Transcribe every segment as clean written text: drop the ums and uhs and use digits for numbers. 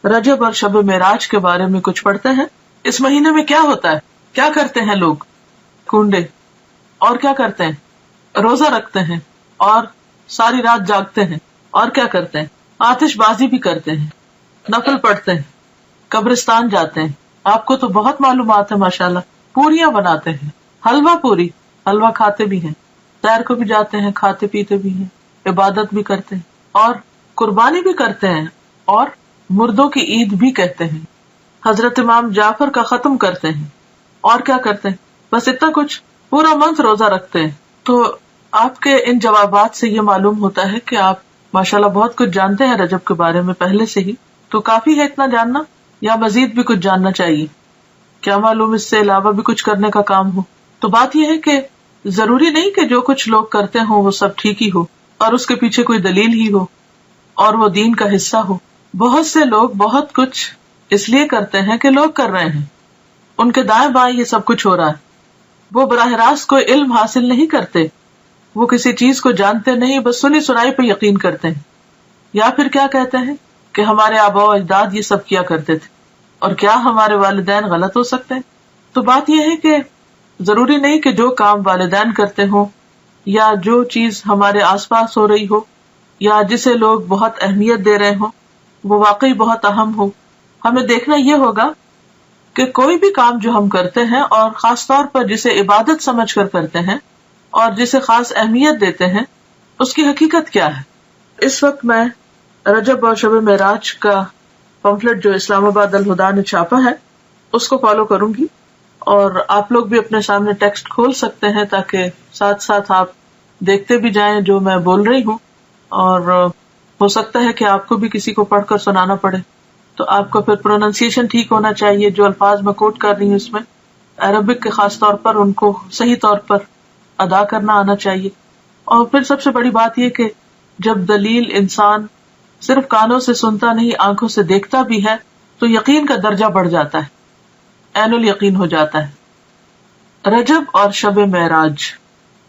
رجب اور شب معراج کے بارے میں کچھ پڑھتے ہیں. اس مہینے میں کیا ہوتا ہے, کیا کرتے ہیں لوگ؟ کنڈے, اور کیا کرتے ہیں؟ روزہ رکھتے ہیں اور ساری رات جاگتے ہیں. اور کیا کرتے ہیں؟ آتش بازی بھی کرتے ہیں, نفل پڑھتے ہیں, قبرستان جاتے ہیں. آپ کو تو بہت معلومات ہے ماشاءاللہ. پوریاں بناتے ہیں, حلوہ پوری, حلوہ کھاتے بھی ہیں, سیر کو بھی جاتے ہیں, کھاتے پیتے بھی ہیں, عبادت بھی کرتے ہیں, اور قربانی بھی کرتے ہیں, اور مردوں کی عید بھی کہتے ہیں. حضرت امام جعفر کا ختم کرتے ہیں. اور کیا کرتے ہیں؟ بس اتنا کچھ. پورا منتھ روزہ رکھتے ہیں. تو آپ کے ان جوابات سے یہ معلوم ہوتا ہے کہ آپ ماشاءاللہ بہت کچھ جانتے ہیں رجب کے بارے میں پہلے سے ہی. تو کافی ہے اتنا جاننا, یا مزید بھی کچھ جاننا چاہیے؟ کیا معلوم اس سے علاوہ بھی کچھ کرنے کا کام ہو؟ تو بات یہ ہے کہ ضروری نہیں کہ جو کچھ لوگ کرتے ہوں وہ سب ٹھیک ہی ہو اور اس کے پیچھے کوئی دلیل ہی ہو اور وہ دین کا حصہ ہو. بہت سے لوگ بہت کچھ اس لیے کرتے ہیں کہ لوگ کر رہے ہیں, ان کے دائیں بائیں یہ سب کچھ ہو رہا ہے. وہ براہ راست کوئی علم حاصل نہیں کرتے, وہ کسی چیز کو جانتے نہیں, بس سنی سنائی پہ یقین کرتے ہیں. یا پھر کیا کہتے ہیں کہ ہمارے آباء و اجداد یہ سب کیا کرتے تھے, اور کیا ہمارے والدین غلط ہو سکتے ہیں؟ تو بات یہ ہے کہ ضروری نہیں کہ جو کام والدین کرتے ہوں یا جو چیز ہمارے آس پاس ہو رہی ہو یا جسے لوگ بہت اہمیت دے رہے ہوں وہ واقعی بہت اہم ہو. ہمیں دیکھنا یہ ہوگا کہ کوئی بھی کام جو ہم کرتے ہیں, اور خاص طور پر جسے عبادت سمجھ کر کرتے ہیں اور جسے خاص اہمیت دیتے ہیں, اس کی حقیقت کیا ہے. اس وقت میں رجب اور شب معراج کا پمفلٹ جو اسلام آباد الہدا نے چھاپا ہے اس کو فالو کروں گی, اور آپ لوگ بھی اپنے سامنے ٹیکسٹ کھول سکتے ہیں تاکہ ساتھ ساتھ آپ دیکھتے بھی جائیں جو میں بول رہی ہوں. اور ہو سکتا ہے کہ آپ کو بھی کسی کو پڑھ کر سنانا پڑے, تو آپ کا پھر پروننسیشن ٹھیک ہونا چاہیے. جو الفاظ میں کوٹ کر رہی ہوں اس میں عربک کے خاص طور پر ان کو صحیح طور پر ادا کرنا آنا چاہیے. اور پھر سب سے بڑی بات یہ کہ جب دلیل انسان صرف کانوں سے سنتا نہیں آنکھوں سے دیکھتا بھی ہے تو یقین کا درجہ بڑھ جاتا ہے, عین الیقین ہو جاتا ہے. رجب اور شب معراج.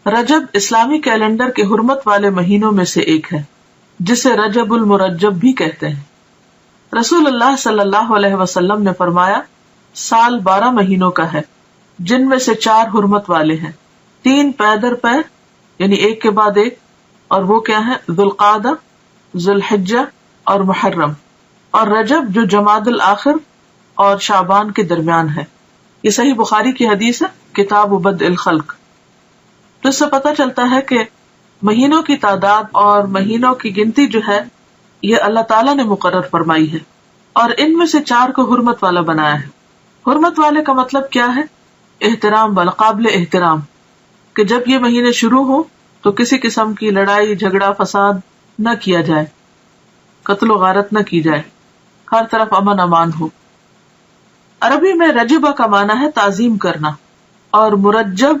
رجب اسلامی کیلنڈر کے حرمت والے مہینوں میں سے ایک ہے جسے رجب المرجب بھی کہتے ہیں. رسول اللہ صلی اللہ علیہ وسلم نے فرمایا, سال 12 مہینوں کا ہے جن میں سے 4 حرمت والے ہیں, 3 پے در پے یعنی ایک کے بعد ایک, اور وہ کیا ہے؟ ذوالقعدہ, ذوالحجہ اور محرم, اور رجب جو جمادی الاخر اور شعبان کے درمیان ہے. یہ صحیح بخاری کی حدیث ہے, کتاب بدء الخلق. تو اس سے پتہ چلتا ہے کہ مہینوں کی تعداد اور مہینوں کی گنتی جو ہے یہ اللہ تعالیٰ نے مقرر فرمائی ہے, اور ان میں سے 4 کو حرمت والا بنایا ہے. حرمت والے کا مطلب کیا ہے؟ احترام والا, قابل احترام, کہ جب یہ مہینے شروع ہو تو کسی قسم کی لڑائی جھگڑا فساد نہ کیا جائے, قتل و غارت نہ کی جائے, ہر طرف امن امان ہو. عربی میں رجبہ کا معنی ہے تعظیم کرنا, اور مرجب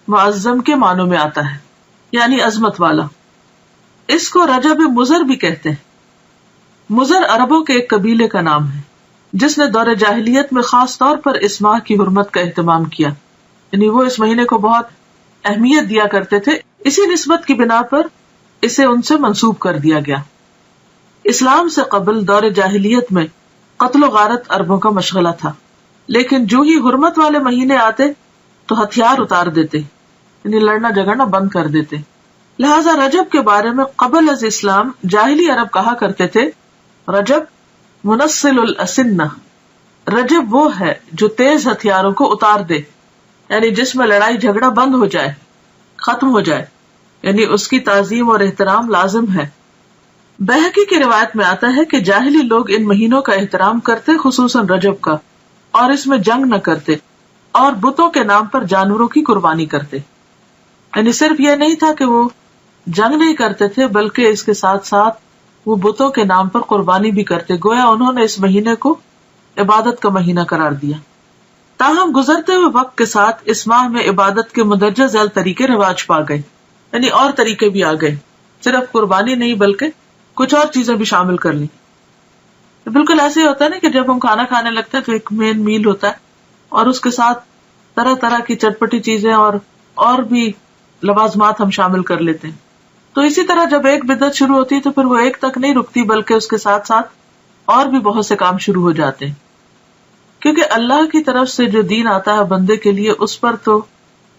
معظم کے معنوں میں آتا ہے یعنی عظمت والا. اس کو رجب مضر بھی کہتے ہیں. مضر عربوں کے ایک قبیلے کا نام ہے جس نے دور جاہلیت میں خاص طور پر اس ماہ کی حرمت کا اہتمام کیا, یعنی وہ اس مہینے کو بہت اہمیت دیا کرتے تھے. اسی نسبت کی بنا پر اسے ان سے منسوب کر دیا گیا. اسلام سے قبل دور جاہلیت میں قتل و غارت عربوں کا مشغلہ تھا, لیکن جو ہی حرمت والے مہینے آتے تو ہتھیار اتار دیتے, یعنی لڑنا جھگڑنا بند کر دیتے. لہذا رجب کے بارے میں قبل از اسلام جاہلی عرب کہا کرتے تھے, رجب منسل الاسنہ, رجب وہ ہے جو تیز ہتھیاروں کو اتار دے, یعنی جس میں لڑائی جھگڑا بند ہو جائے, ختم ہو جائے, یعنی اس کی تعظیم اور احترام لازم ہے. بہقی کی روایت میں آتا ہے کہ جاہلی لوگ ان مہینوں کا احترام کرتے, خصوصاً رجب کا, اور اس میں جنگ نہ کرتے اور بتوں کے نام پر جانوروں کی قربانی کرتے. یعنی صرف یہ نہیں تھا کہ وہ جنگ نہیں کرتے تھے بلکہ اس کے ساتھ ساتھ وہ بتوں کے نام پر قربانی بھی کرتے, گویا انہوں نے اس مہینے کو عبادت کا مہینہ قرار دیا. تاہم گزرتے ہوئے وقت کے ساتھ اس ماہ میں عبادت کے مندرجہ ذیل طریقے رواج پا گئے, یعنی اور طریقے بھی آ گئے, صرف قربانی نہیں بلکہ کچھ اور چیزیں بھی شامل کر لی. بالکل ایسے ہی ہوتا ہے نا کہ جب ہم کھانا کھانے لگتے ہیں تو ایک مین میل ہوتا ہے اور اس کے ساتھ طرح طرح کی چٹپٹی چیزیں اور بھی لوازمات ہم شامل کر لیتے ہیں. تو اسی طرح جب ایک بدعت شروع ہوتی ہے تو پھر وہ ایک تک نہیں رکتی بلکہ اس کے ساتھ ساتھ اور بھی بہت سے کام شروع ہو جاتے ہیں، کیونکہ اللہ کی طرف سے جو دین آتا ہے بندے کے لیے اس پر تو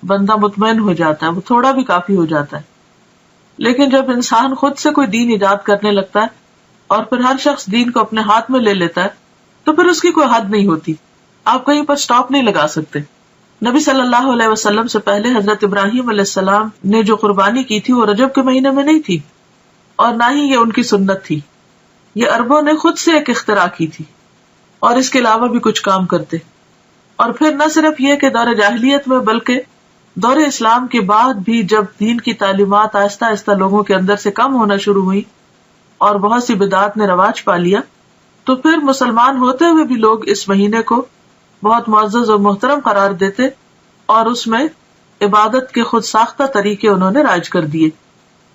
بندہ مطمئن ہو جاتا ہے، وہ تھوڑا بھی کافی ہو جاتا ہے. لیکن جب انسان خود سے کوئی دین ایجاد کرنے لگتا ہے اور پھر ہر شخص دین کو اپنے ہاتھ میں لے لیتا ہے تو پھر اس کی کوئی حد نہیں ہوتی، آپ کہیں پر سٹاپ نہیں لگا سکتے. نبی صلی اللہ علیہ وسلم سے پہلے حضرت ابراہیم علیہ السلام نے جو قربانی کی تھی وہ رجب کے مہینے میں نہیں تھی، اور نہ ہی یہ ان کی سنت تھی. یہ عربوں نے خود سے ایک اختراع کی تھی، اور اس کے علاوہ بھی کچھ کام کرتے. اور پھر نہ صرف یہ کہ دور جاہلیت میں بلکہ دور اسلام کے بعد بھی جب دین کی تعلیمات آہستہ آہستہ لوگوں کے اندر سے کم ہونا شروع ہوئی اور بہت سی بدعات نے رواج پا لیا، تو پھر مسلمان ہوتے ہوئے بھی لوگ اس مہینے کو بہت معزز اور محترم قرار دیتے اور اس میں عبادت کے خود ساختہ طریقے انہوں نے رائج کر دیے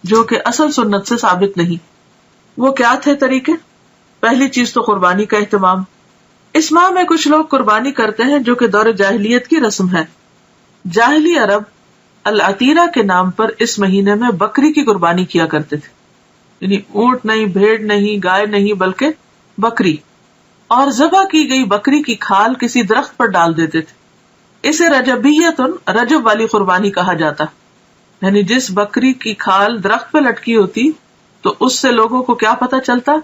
جو کہ اصل سنت سے ثابت نہیں. وہ کیا تھے طریقے؟ پہلی چیز تو قربانی کا اہتمام. اس ماہ میں کچھ لوگ قربانی کرتے ہیں جو کہ دور جاہلیت کی رسم ہے. جاہلی عرب العتیرہ کے نام پر اس مہینے میں بکری کی قربانی کیا کرتے تھے، یعنی اونٹ نہیں، بھیڑ نہیں، گائے نہیں، بلکہ بکری. اور ذبح کی گئی بکری کی کھال کسی درخت پر ڈال دیتے تھے. اسے رجبیتن، رجب والی قربانی کہا جاتا، یعنی جس بکری کی کھال درخت پہ لٹکی ہوتی تو اس سے لوگوں کو کیا پتا چلتا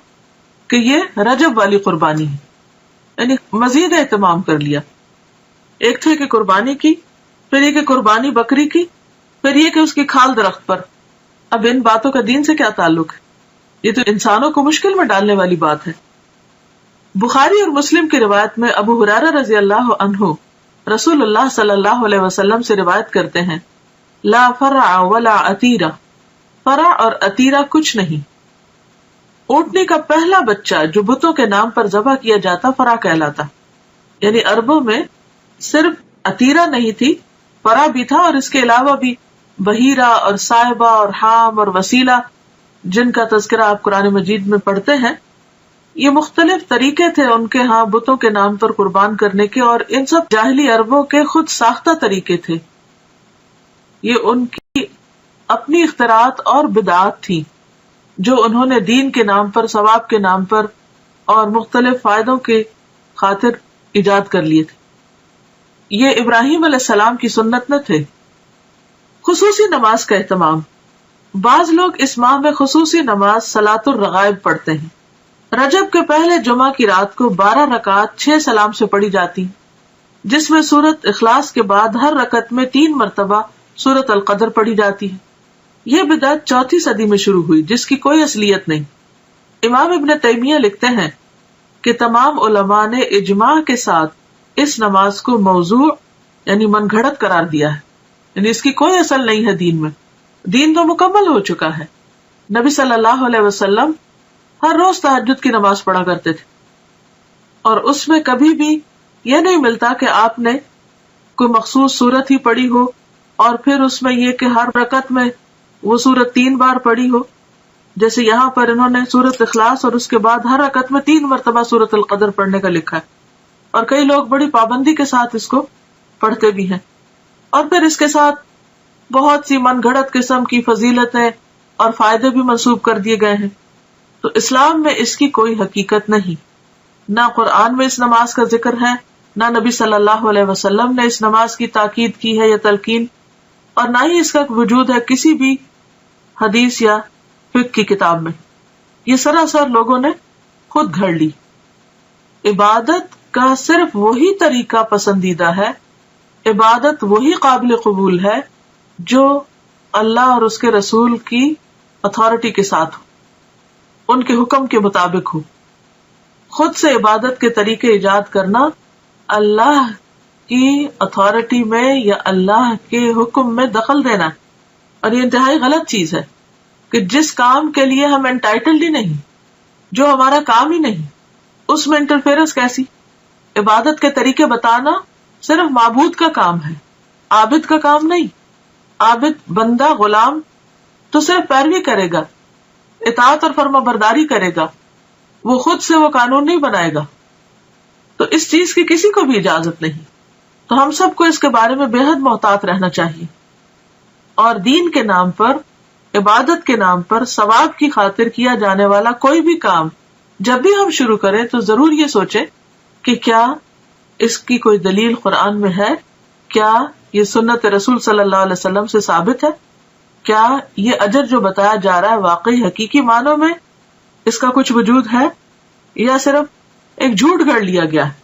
کہ یہ رجب والی قربانی ہے، یعنی مزید اہتمام کر لیا. ایک تھے کہ قربانی کی، پھر یہ کہ قربانی بکری کی، پھر یہ کہ اس کی کھال درخت پر. اب ان باتوں کا دین سے کیا تعلق ہے؟ یہ تو انسانوں کو مشکل میں ڈالنے والی بات ہے. بخاری اور مسلم کی روایت میں ابو ہریرہ رضی اللہ عنہ رسول اللہ صلی اللہ علیہ وسلم سے روایت کرتے ہیں، لا فرع ولا عتیرہ، فرع اور عتیرہ کچھ نہیں. اونٹنی کا پہلا بچہ جو بتوں کے نام پر ذبح کیا جاتا فرع کہلاتا. یعنی عربوں میں صرف عتیرہ نہیں تھی، فرع بھی تھا، اور اس کے علاوہ بھی بحیرہ اور صاحبہ اور حام اور وسیلہ جن کا تذکرہ آپ قرآن مجید میں پڑھتے ہیں. یہ مختلف طریقے تھے ان کے ہاں بتوں کے نام پر قربان کرنے کے، اور ان سب جاہلی عربوں کے خود ساختہ طریقے تھے. یہ ان کی اپنی اختراعات اور بدعات تھی جو انہوں نے دین کے نام پر، ثواب کے نام پر اور مختلف فائدوں کے خاطر ایجاد کر لیے تھے. یہ ابراہیم علیہ السلام کی سنت نہ تھے. خصوصی نماز کا اہتمام. بعض لوگ اس ماہ میں خصوصی نماز صلاۃ الرغائب پڑھتے ہیں. رجب کے پہلے جمعہ کی رات کو 12 رکعات 6 سلام سے پڑھی جاتی، جس میں سورت اخلاص کے بعد ہر رکعت میں 3 مرتبہ سورت القدر پڑھی جاتی ہے. یہ بدعت 4 صدی میں شروع ہوئی جس کی کوئی اصلیت نہیں. امام ابن تیمیہ لکھتے ہیں کہ تمام علماء نے اجماع کے ساتھ اس نماز کو موضوع یعنی من گھڑت قرار دیا ہے، یعنی اس کی کوئی اصل نہیں ہے دین میں. دین تو مکمل ہو چکا ہے. نبی صلی اللہ علیہ وسلم ہر روز تہجد کی نماز پڑھا کرتے تھے، اور اس میں کبھی بھی یہ نہیں ملتا کہ آپ نے کوئی مخصوص سورت ہی پڑھی ہو اور پھر اس میں یہ کہ ہر رکعت میں وہ سورت 3 بار پڑھی ہو. جیسے یہاں پر انہوں نے سورت اخلاص اور اس کے بعد ہر رکعت میں 3 مرتبہ سورت القدر پڑھنے کا لکھا ہے، اور کئی لوگ بڑی پابندی کے ساتھ اس کو پڑھتے بھی ہیں. اور پھر اس کے ساتھ بہت سی من گھڑت قسم کی فضیلتیں اور فائدے بھی منسوب کر دیے گئے ہیں. تو اسلام میں اس کی کوئی حقیقت نہیں. نہ قرآن میں اس نماز کا ذکر ہے، نہ نبی صلی اللہ علیہ وسلم نے اس نماز کی تاکید کی ہے یا تلقین، اور نہ ہی اس کا وجود ہے کسی بھی حدیث یا فقہ کی کتاب میں. یہ سراسر لوگوں نے خود گھڑ لی. عبادت کا صرف وہی طریقہ پسندیدہ ہے، عبادت وہی قابل قبول ہے جو اللہ اور اس کے رسول کی اتھارٹی کے ساتھ ہو، ان کے حکم کے مطابق ہو. خود سے عبادت کے طریقے ایجاد کرنا اللہ کی اتھارٹی میں یا اللہ کے حکم میں دخل دینا، اور یہ انتہائی غلط چیز ہے کہ جس کام کے لیے ہم انٹائٹلڈ ہی نہیں، جو ہمارا کام ہی نہیں، اس میں انٹرفیئرنس کیسی. عبادت کے طریقے بتانا صرف معبود کا کام ہے، عابد کا کام نہیں. عابد بندہ غلام تو صرف پیروی کرے گا، اطاعت اور فرما برداری کرے گا، وہ خود سے وہ قانون نہیں بنائے گا. تو اس چیز کی کسی کو بھی اجازت نہیں. تو ہم سب کو اس کے بارے میں بے حد محتاط رہنا چاہیے. اور دین کے نام پر، عبادت کے نام پر ثواب کی خاطر کیا جانے والا کوئی بھی کام جب بھی ہم شروع کریں تو ضرور یہ سوچیں کہ کیا اس کی کوئی دلیل قرآن میں ہے، کیا یہ سنت رسول صلی اللہ علیہ وسلم سے ثابت ہے، کیا یہ اجر جو بتایا جا رہا ہے واقعی حقیقی معنوں میں اس کا کچھ وجود ہے یا صرف ایک جھوٹ گھڑ لیا گیا ہے۔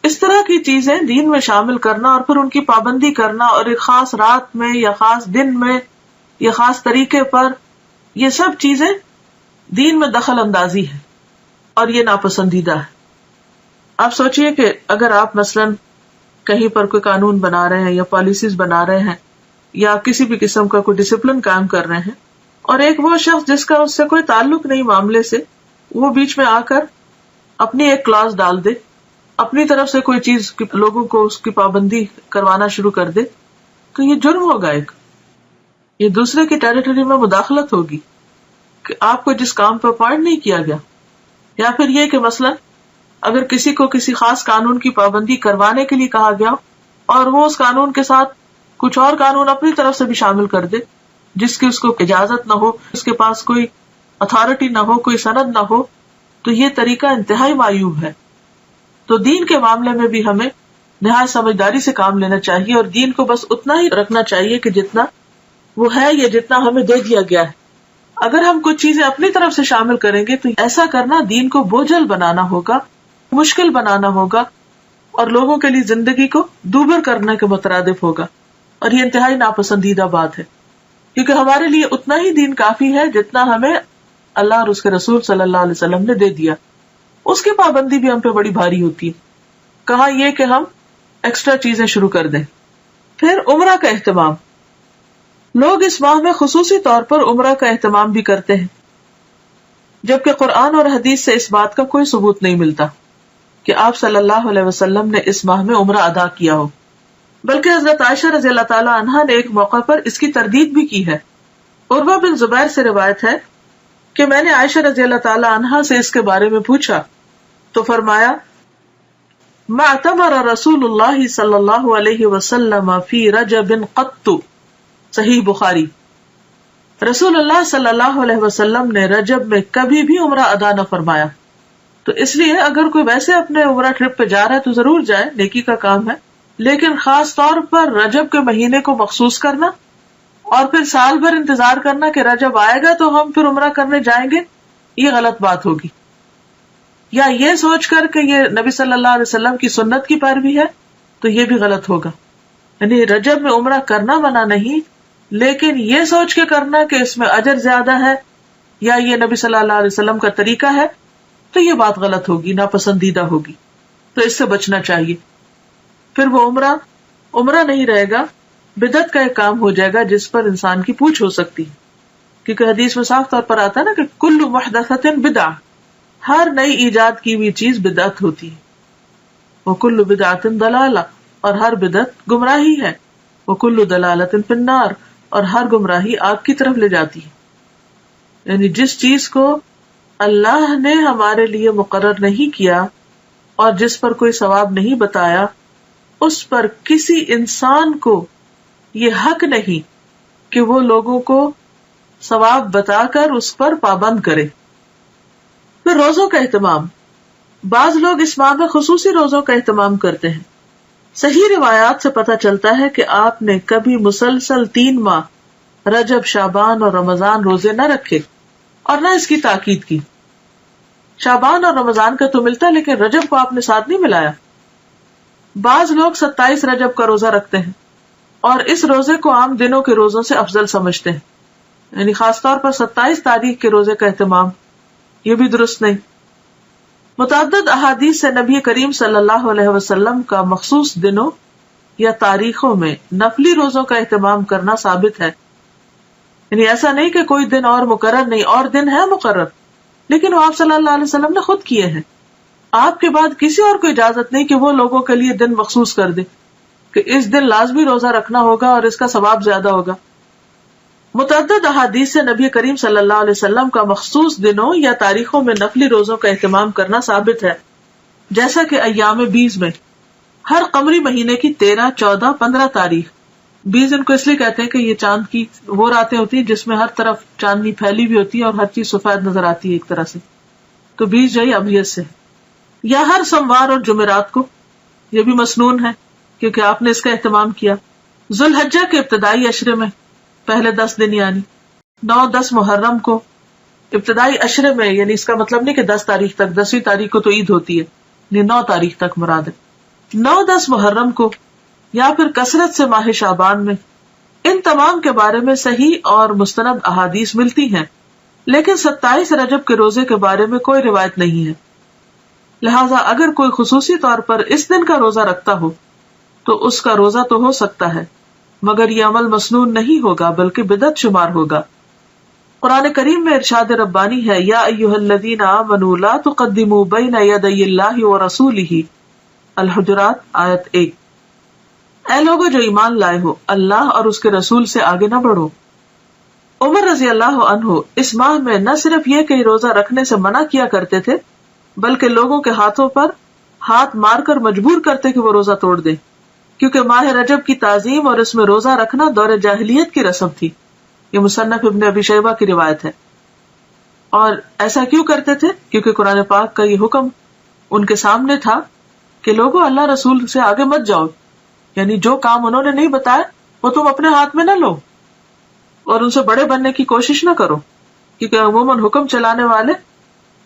اس طرح کی چیزیں دین میں شامل کرنا اور پھر ان کی پابندی کرنا اور ایک خاص رات میں یا خاص دن میں یا خاص طریقے پر، یہ سب چیزیں دین میں دخل اندازی ہے اور یہ ناپسندیدہ ہے۔ آپ سوچئے کہ اگر آپ مثلاً کہیں پر کوئی قانون بنا رہے ہیں یا پالیسیز بنا رہے ہیں یا کسی بھی قسم کا کوئی ڈسپلن قائم کر رہے ہیں، اور ایک وہ شخص جس کا اس سے کوئی تعلق نہیں معاملے سے، وہ بیچ میں آ کر اپنی ایک کلاس ڈال دے، اپنی طرف سے کوئی چیز لوگوں کو اس کی پابندی کروانا شروع کر دے، تو یہ جرم ہوگا، ایک یہ دوسرے کی ٹیریٹری میں مداخلت ہوگی کہ آپ کو جس کام پہ اپوائنٹ نہیں کیا گیا۔ یا پھر یہ کہ مثلاً اگر کسی کو کسی خاص قانون کی پابندی کروانے کے لیے کہا گیا اور وہ اس قانون کے ساتھ کچھ اور قانون اپنی طرف سے بھی شامل کر دے جس کی اس کو اجازت نہ ہو، اس کے پاس کوئی اتھارٹی نہ ہو، کوئی سند نہ ہو، تو یہ طریقہ انتہائی معیوب ہے۔ تو دین کے معاملے میں بھی ہمیں نہایت سمجھداری سے کام لینا چاہیے اور دین کو بس اتنا ہی رکھنا چاہیے کہ جتنا وہ ہے یا جتنا ہمیں دے دیا گیا ہے۔ اگر ہم کچھ چیزیں اپنی طرف سے شامل کریں گے تو ایسا کرنا دین کو بوجھل بنانا ہوگا، مشکل بنانا ہوگا اور لوگوں کے لیے زندگی کو دوبر کرنے کے مترادف ہوگا، اور یہ انتہائی ناپسندیدہ بات ہے، کیونکہ ہمارے لیے اتنا ہی دین کافی ہے جتنا ہمیں اللہ اور اس کے رسول صلی اللہ علیہ وسلم نے دے دیا۔ اس کی پابندی بھی ہم پہ بڑی بھاری ہوتی ہے، کہاں یہ کہ ہم ایکسٹرا چیزیں شروع کر دیں۔ پھر عمرہ کا اہتمام، لوگ اس ماہ میں خصوصی طور پر عمرہ کا اہتمام بھی کرتے ہیں، جبکہ قرآن اور حدیث سے اس بات کا کوئی ثبوت نہیں ملتا کہ آپ صلی اللہ علیہ وسلم نے اس ماہ میں عمرہ ادا کیا ہو، بلکہ حضرت عائشہ رضی اللہ تعالی عنہا نے ایک موقع پر اس کی تردید بھی کی ہے۔ عروہ بن زبیر سے روایت ہے کہ میں نے عائشہ رضی اللہ تعالی عنہا سے اس کے بارے میں پوچھا تو فرمایا، ما اعتمر رسول اللہ صلی اللہ علیہ وسلم فی رجب قط، صحیح بخاری، رسول اللہ صلی اللہ علیہ وسلم نے رجب میں کبھی بھی عمرہ ادا نہ فرمایا۔ تو اس لیے اگر کوئی ویسے اپنے عمرہ ٹرپ پہ جا رہا ہے تو ضرور جائے، نیکی کا کام ہے، لیکن خاص طور پر رجب کے مہینے کو مخصوص کرنا اور پھر سال بھر انتظار کرنا کہ رجب آئے گا تو ہم پھر عمرہ کرنے جائیں گے، یہ غلط بات ہوگی۔ یا یہ سوچ کر کہ یہ نبی صلی اللہ علیہ وسلم کی سنت کی پیروی ہے تو یہ بھی غلط ہوگا۔ یعنی رجب میں عمرہ کرنا منع نہیں، لیکن یہ سوچ کے کرنا کہ اس میں اجر زیادہ ہے یا یہ نبی صلی اللہ علیہ وسلم کا طریقہ ہے تو یہ بات غلط ہوگی، ناپسندیدہ ہوگی، تو اس سے بچنا چاہیے۔ پھر وہ عمرہ نہیں رہے گا، بدعت کا ایک کام ہو جائے گا جس پر انسان کی پوچھ ہو سکتی ہے، کیونکہ حدیث میں صاف طور پر آتا ہے نا کہ کل محدثۃ بدعہ، ہر نئی ایجاد کی ہوئی چیز بدعت ہوتی ہے، وکل بدعۃ ضلالہ، اور ہر بدعت گمراہی ہے، وکل ضلالۃ فی النار، اور ہر گمراہی آگ کی طرف لے جاتی ہے۔ یعنی جس چیز کو اللہ نے ہمارے لیے مقرر نہیں کیا اور جس پر کوئی ثواب نہیں بتایا، اس پر کسی انسان کو یہ حق نہیں کہ وہ لوگوں کو ثواب بتا کر اس پر پابند کرے۔ پھر روزوں کا اہتمام، بعض لوگ اس ماہ میں خصوصی روزوں کا اہتمام کرتے ہیں۔ صحیح روایات سے پتہ چلتا ہے کہ آپ نے کبھی مسلسل 3 ماہ رجب، شعبان اور رمضان روزے نہ رکھے اور نہ اس کی تاکید کی۔ شعبان اور رمضان کا تو ملتا ہے لیکن رجب کو آپ نے ساتھ نہیں ملایا۔ بعض لوگ 27 رجب کا روزہ رکھتے ہیں اور اس روزے کو عام دنوں کے روزوں سے افضل سمجھتے ہیں، یعنی خاص طور پر 27 تاریخ کے روزے کا اہتمام، یہ بھی درست نہیں۔ متعدد احادیث سے نبی کریم صلی اللہ علیہ وسلم کا مخصوص دنوں یا تاریخوں میں نفلی روزوں کا اہتمام کرنا ثابت ہے، یعنی ایسا نہیں کہ کوئی دن اور مقرر نہیں، اور دن ہے مقرر، لیکن وہ آپ صلی اللہ علیہ وسلم نے خود کیے ہیں۔ آپ کے بعد کسی اور کو اجازت نہیں کہ وہ لوگوں کے لیے دن مخصوص کر دے کہ اس دن لازمی روزہ رکھنا ہوگا اور اس کا ثواب زیادہ ہوگا۔ متعدد احادیث سے نبی کریم صلی اللہ علیہ وسلم کا مخصوص دنوں یا تاریخوں میں نفلی روزوں کا اہتمام کرنا ثابت ہے، جیسا کہ ایام 20 میں ہر قمری مہینے کی 13، 14، 15 تاریخ، 20 ان کو اس لیے کہتے ہیں کہ یہ چاند کی وہ راتیں ہوتی ہیں جس میں ہر طرف چاندنی پھیلی ہوئی ہوتی ہے اور ہر چیز سفید نظر آتی ہے ایک طرح سے، تو 20 جو ابیت سے، یا ہر سوموار اور جمعرات کو، یہ بھی مسنون ہے کیونکہ آپ نے اس کا اہتمام کیا۔ ذوالحجہ کے ابتدائی عشرے میں پہلے 10 دن یعنی 9، 10 محرم کو ابتدائی عشرے میں، یعنی اس کا مطلب نہیں کہ 10 تاریخ تک، 10ویں تاریخ کو تو عید ہوتی ہے، یعنی 9 تاریخ تک مراد ہے، 9، 10 محرم کو، یا پھر کثرت سے ماہ شعبان میں۔ ان تمام کے بارے میں صحیح اور مستند احادیث ملتی ہیں، لیکن 27 رجب کے روزے کے بارے میں کوئی روایت نہیں ہے، لہٰذا اگر کوئی خصوصی طور پر اس دن کا روزہ رکھتا ہو تو اس کا روزہ تو ہو سکتا ہے، مگر یہ عمل مسنون نہیں ہوگا بلکہ بدعت شمار ہوگا۔ قرآن کریم میں ارشاد ربانی ہے، یا ایھا الذین آمنوا لا تقدموا بین یدی اللہ ورسولہ، الحجرات آیت 1۔ اے لوگو جو ایمان لائے ہو، اللہ اور اس کے رسول سے آگے نہ بڑھو۔ عمر رضی اللہ عنہ اس ماہ میں نہ صرف یہ کہ روزہ رکھنے سے منع کیا کرتے تھے، بلکہ لوگوں کے ہاتھوں پر ہاتھ مار کر مجبور کرتے کہ وہ روزہ توڑ دیں، کیونکہ ماہ رجب کی تعظیم اور اس میں روزہ رکھنا دور جاہلیت کی رسم تھی۔ یہ مصنف ابن ابی شیبہ کی روایت ہے۔ اور ایسا کیوں کرتے تھے؟ کیونکہ قرآن پاک کا یہ حکم ان کے سامنے تھا کہ لوگوں اللہ رسول سے آگے مت جاؤ، یعنی جو کام انہوں نے نہیں بتایا وہ تم اپنے ہاتھ میں نہ لو اور ان سے بڑے بننے کی کوشش نہ کرو، کیونکہ عموماً حکم چلانے والے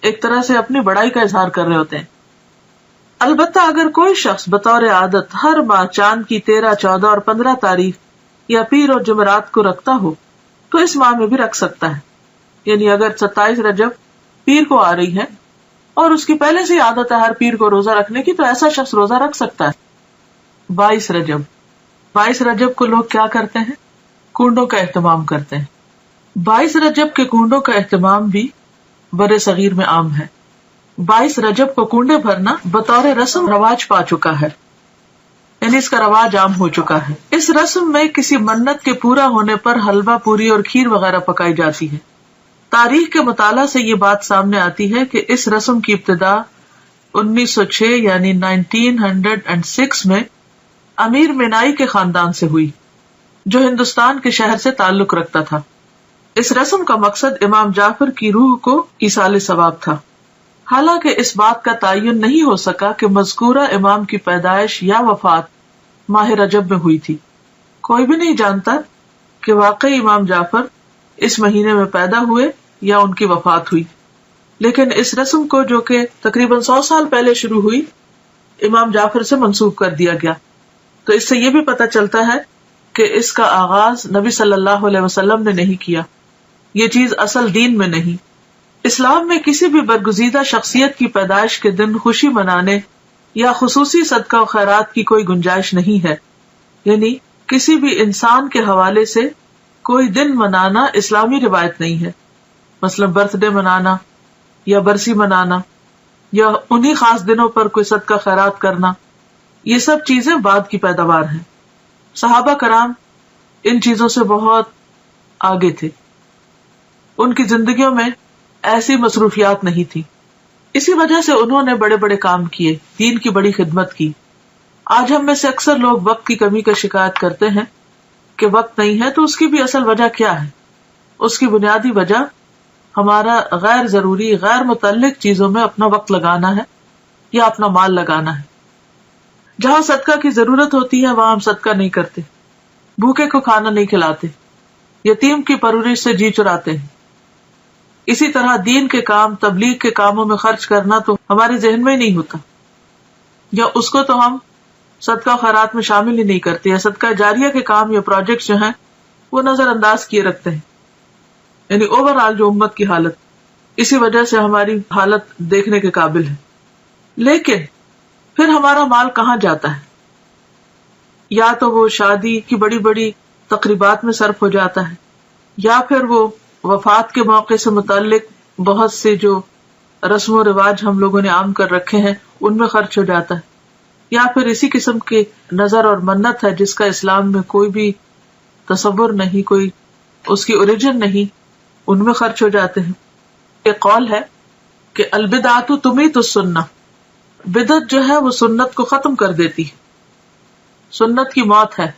ایک طرح سے اپنی بڑائی کا اظہار کر رہے ہوتے ہیں۔ البتہ اگر کوئی شخص بطور عادت ہر ماہ چاند کی 13، 14 اور 15 تاریخ یا پیر اور جمعرات کو رکھتا ہو تو اس ماہ میں بھی رکھ سکتا ہے، یعنی اگر 27 رجب پیر کو آ رہی ہے اور اس کی پہلے سے عادت ہے ہر پیر کو روزہ رکھنے کی، تو ایسا شخص روزہ رکھ سکتا ہے۔ 22 رجب کو لوگ کیا کرتے ہیں؟ کنڈوں کا اہتمام کرتے ہیں۔ 22 رجب کے کنڈوں کا اہتمام بھی بر صغیر میں عام ہے۔ 22 رجب کو کنڈے بھرنا بطور رسم رواج پا چکا ہے، یعنی اس کا رواج عام ہو چکا ہے۔ اس رسم میں کسی منت کے پورا ہونے پر حلوہ پوری اور کھیر وغیرہ پکائی جاتی ہے۔ تاریخ کے مطالعہ سے یہ بات سامنے آتی ہے کہ اس رسم کی ابتدا 1906 یعنی 1906 میں امیر مینائی کے خاندان سے ہوئی، جو ہندوستان کے شہر سے تعلق رکھتا تھا۔ اس رسم کا مقصد امام جعفر کی روح کو ایصال ثواب تھا، حالانکہ اس بات کا تعین نہیں ہو سکا کہ مذکورہ امام کی پیدائش یا وفات ماہ رجب میں ہوئی تھی۔ کوئی بھی نہیں جانتا کہ واقعی امام جعفر اس مہینے میں پیدا ہوئے یا ان کی وفات ہوئی، لیکن اس رسم کو جو کہ تقریباً 100 سال پہلے شروع ہوئی، امام جعفر سے منسوب کر دیا گیا۔ تو اس سے یہ بھی پتہ چلتا ہے کہ اس کا آغاز نبی صلی اللہ علیہ وسلم نے نہیں کیا، یہ چیز اصل دین میں نہیں۔ اسلام میں کسی بھی برگزیدہ شخصیت کی پیدائش کے دن خوشی منانے یا خصوصی صدقہ و خیرات کی کوئی گنجائش نہیں ہے، یعنی کسی بھی انسان کے حوالے سے کوئی دن منانا اسلامی روایت نہیں ہے، مثلا برتھ ڈے منانا یا برسی منانا یا انہی خاص دنوں پر کوئی صدقہ خیرات کرنا، یہ سب چیزیں بعد کی پیداوار ہیں۔ صحابہ کرام ان چیزوں سے بہت آگے تھے، ان کی زندگیوں میں ایسی مصروفیات نہیں تھی، اسی وجہ سے انہوں نے بڑے بڑے کام کیے، دین کی بڑی خدمت کی۔ آج ہم میں سے اکثر لوگ وقت کی کمی کا شکایت کرتے ہیں کہ وقت نہیں ہے، تو اس کی بھی اصل وجہ کیا ہے؟ اس کی بنیادی وجہ ہمارا غیر ضروری، غیر متعلق چیزوں میں اپنا وقت لگانا ہے یا اپنا مال لگانا ہے۔ جہاں صدقہ کی ضرورت ہوتی ہے وہاں ہم صدقہ نہیں کرتے، بھوکے کو کھانا نہیں کھلاتے، یتیم کی پرورش سے جی چراتے ہیں۔ اسی طرح دین کے کام، تبلیغ کے کاموں میں خرچ کرنا تو ہمارے ذہن میں ہی نہیں ہوتا، یا اس کو تو ہم صدقہ خیرات میں شامل ہی نہیں کرتے، یا صدقہ جاریہ کے کام یا پروجیکٹس جو ہیں وہ نظر انداز کیے رکھتے ہیں، یعنی اوور آل جو امت کی حالت، اسی وجہ سے ہماری حالت دیکھنے کے قابل ہے۔ لیکن پھر ہمارا مال کہاں جاتا ہے؟ یا تو وہ شادی کی بڑی بڑی تقریبات میں صرف ہو جاتا ہے، یا پھر وہ وفات کے موقع سے متعلق بہت سے جو رسم و رواج ہم لوگوں نے عام کر رکھے ہیں ان میں خرچ ہو جاتا ہے، یا پھر اسی قسم کے نظر اور منت ہے جس کا اسلام میں کوئی بھی تصور نہیں، کوئی اس کی اوریجن نہیں، ان میں خرچ ہو جاتے ہیں۔ ایک قول ہے کہ البدعۃ تمیت السنہ، بدعت جو ہے وہ سنت کو ختم کر دیتی ہے، سنت کی موت ہے،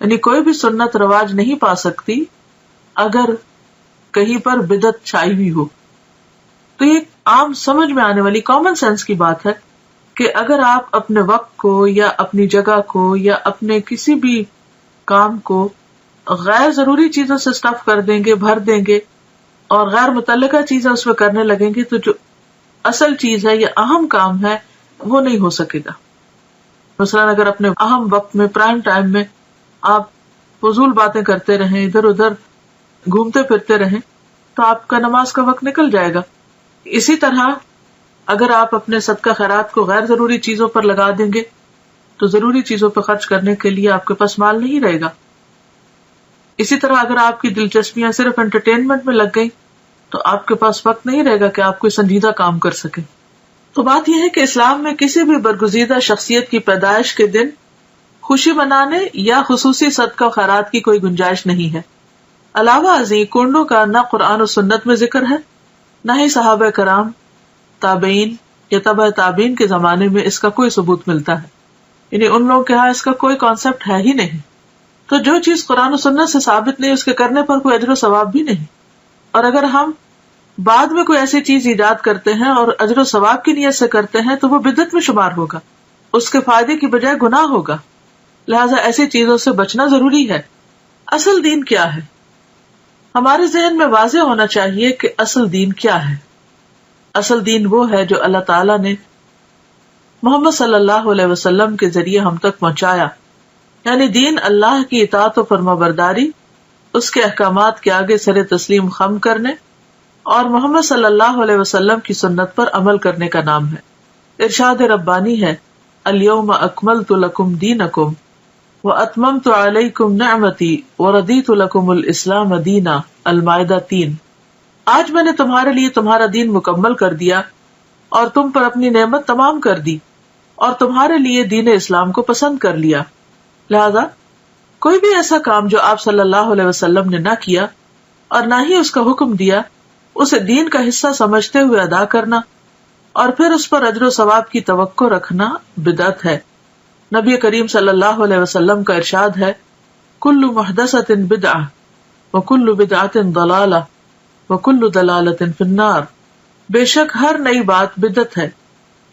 یعنی کوئی بھی سنت رواج نہیں پا سکتی اگر کہیں پر بدعت چھائی ہوئی ہو۔ تو یہ عام سمجھ میں آنے والی کامن سینس کی بات ہے کہ اگر آپ اپنے وقت کو یا اپنی جگہ کو یا اپنے کسی بھی کام کو غیر ضروری چیزوں سے اسٹف کر دیں گے، بھر دیں گے اور غیر متعلقہ چیزیں اس میں کرنے لگیں گے، تو جو اصل چیز ہے یا اہم کام ہے وہ نہیں ہو سکے گا. مثلاً اگر اپنے اہم وقت میں، پرائم ٹائم میں آپ فضول باتیں کرتے رہیں، ادھر ادھر گھومتے پھرتے رہیں، تو آپ کا نماز کا وقت نکل جائے گا. اسی طرح اگر آپ اپنے صدقہ خیرات کو غیر ضروری چیزوں پر لگا دیں گے تو ضروری چیزوں پر خرچ کرنے کے لیے آپ کے پاس مال نہیں رہے گا. اسی طرح اگر آپ کی دلچسپیاں صرف انٹرٹینمنٹ میں لگ گئی تو آپ کے پاس وقت نہیں رہے گا کہ آپ کوئی سنجیدہ کام کر سکیں. تو بات یہ ہے کہ اسلام میں کسی بھی برگزیدہ شخصیت کی پیدائش کے دن خوشی منانے یا خصوصی صدقہ خیرات کی کوئی گنجائش نہیں ہے. علاوہ ازیں کنڈوں کا نہ قرآن و سنت میں ذکر ہے، نہ ہی صحابہ کرام، تابعین یا تبع تابعین کے زمانے میں اس کا کوئی ثبوت ملتا ہے. یعنی ان لوگوں کے ہاں اس کا کوئی کانسیپٹ ہے ہی نہیں. تو جو چیز قرآن و سنت سے ثابت نہیں، اس کے کرنے پر کوئی اجر و ثواب بھی نہیں. اور اگر ہم بعد میں کوئی ایسی چیز ایجاد کرتے ہیں اور اجر و ثواب کی نیت سے کرتے ہیں تو وہ بدعت میں شمار ہوگا، اس کے فائدے کی بجائے گناہ ہوگا. لہٰذا ایسی چیزوں سے بچنا ضروری ہے. اصل دین کیا ہے؟ ہمارے ذہن میں واضح ہونا چاہیے کہ اصل دین کیا ہے. اصل دین وہ ہے جو اللہ تعالیٰ نے محمد صلی اللہ علیہ وسلم کے ذریعے ہم تک پہنچایا. یعنی دین اللہ کی اطاعت و فرمانبرداری، اس کے احکامات کے آگے سر تسلیم خم کرنے اور محمد صلی اللہ علیہ وسلم کی سنت پر عمل کرنے کا نام ہے. ارشاد ربانی ہے، الیوم اکملت لکم دینکم واتممت علیکم نعمتی ورضیت لکم الاسلام دینا. المائدہ 3. آج میں نے تمہارے لیے تمہارا دین مکمل کر دیا اور تم پر اپنی نعمت تمام کر دی اور تمہارے لیے دین اسلام کو پسند کر لیا. لہذا کوئی بھی ایسا کام جو آپ صلی اللہ علیہ وسلم نے نہ کیا اور نہ ہی اس کا حکم دیا، اسے دین کا حصہ سمجھتے ہوئے ادا کرنا اور پھر اس پر اجر و ثواب کی توقع رکھنا بدعت ہے. نبی کریم صلی اللہ علیہ وسلم کا ارشاد ہے، کل محدثۃ بدعہ وکل بدعۃ ضلالہ وکل ضلالۃ فی النار. بے شک ہر نئی بات بدعت ہے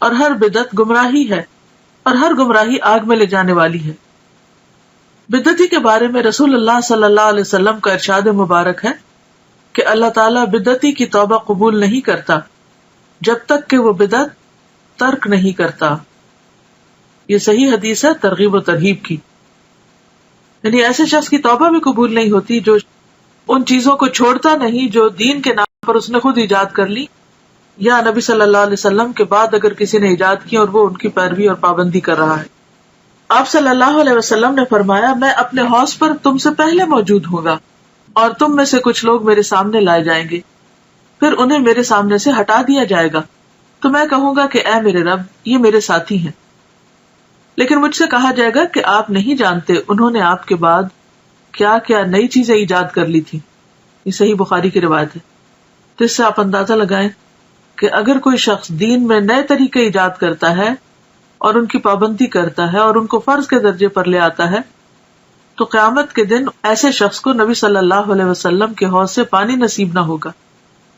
اور ہر بدعت گمراہی ہے اور ہر گمراہی آگ میں لے جانے والی ہے. بدعتی کے بارے میں رسول اللہ صلی اللہ علیہ وسلم کا ارشاد مبارک ہے کہ اللہ تعالیٰ بدعتی کی توبہ قبول نہیں کرتا جب تک کہ وہ بدعت ترک نہیں کرتا. یہ صحیح حدیث ہے ترغیب و ترہیب کی. یعنی ایسے شخص کی توبہ بھی قبول نہیں ہوتی جو ان چیزوں کو چھوڑتا نہیں جو دین کے نام پر اس نے خود ایجاد کر لی یا نبی صلی اللہ علیہ وسلم کے بعد اگر کسی نے ایجاد کی اور وہ ان کی پیروی اور پابندی کر رہا ہے. آپ صلی اللہ علیہ وسلم نے فرمایا، میں اپنے حوض پر تم سے پہلے موجود ہوں گا اور تم میں سے کچھ لوگ میرے سامنے لائے جائیں گے، پھر انہیں میرے سامنے سے ہٹا دیا جائے گا تو میں کہوں گا کہ اے میرے رب، یہ میرے ساتھی ہیں. لیکن مجھ سے کہا جائے گا کہ آپ نہیں جانتے انہوں نے آپ کے بعد کیا کیا نئی چیزیں ایجاد کر لی تھی. یہ صحیح بخاری کی روایت ہے. تو اس سے آپ اندازہ لگائیں کہ اگر کوئی شخص دین میں نئے طریقے ایجاد کرتا ہے اور ان کی پابندی کرتا ہے اور ان کو فرض کے درجے پر لے آتا ہے تو قیامت کے دن ایسے شخص کو نبی صلی اللہ علیہ وسلم کے حوض سے پانی نصیب نہ ہوگا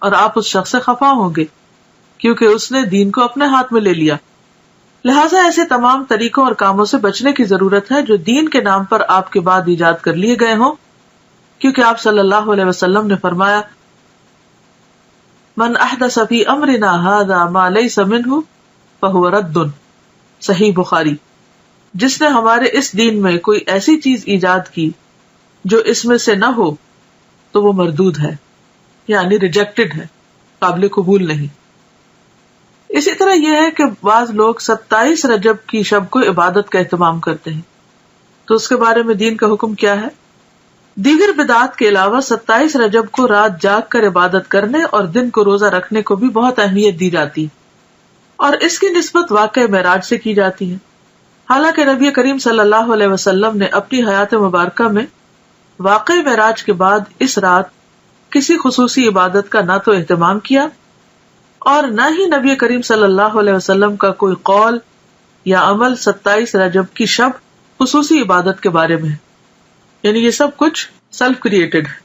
اور آپ اس شخص سے خفا ہوں گے کیونکہ اس نے دین کو اپنے ہاتھ میں لے لیا. لہٰذا ایسے تمام طریقوں اور کاموں سے بچنے کی ضرورت ہے جو دین کے نام پر آپ کے بعد ایجاد کر لیے گئے ہوں، کیونکہ آپ صلی اللہ علیہ وسلم نے فرمایا، من احدث فی امرنا ھذا ما لیس منہ فہو رد. صحیح بخاری. جس نے ہمارے اس دین میں کوئی ایسی چیز ایجاد کی جو اس میں سے نہ ہو تو وہ مردود ہے، یعنی ریجیکٹڈ ہے، قابل قبول نہیں. اسی طرح یہ ہے کہ بعض لوگ 27 رجب کی شب کو عبادت کا اہتمام کرتے ہیں، تو اس کے بارے میں دین کا حکم کیا ہے؟ دیگر بدعات کے علاوہ 27 رجب کو رات جاگ کر عبادت کرنے اور دن کو روزہ رکھنے کو بھی بہت اہمیت دی جاتی ہے اور اس کی نسبت واقعہ معراج سے کی جاتی ہے. حالانکہ نبی کریم صلی اللہ علیہ وسلم نے اپنی حیات مبارکہ میں واقعہ معراج کے بعد اس رات کسی خصوصی عبادت کا نہ تو اہتمام کیا اور نہ ہی نبی کریم صلی اللہ علیہ وسلم کا کوئی قول یا عمل 27 رجب کی شب خصوصی عبادت کے بارے میں ہے. یعنی یہ سب کچھ سیلف کریٹڈ ہے.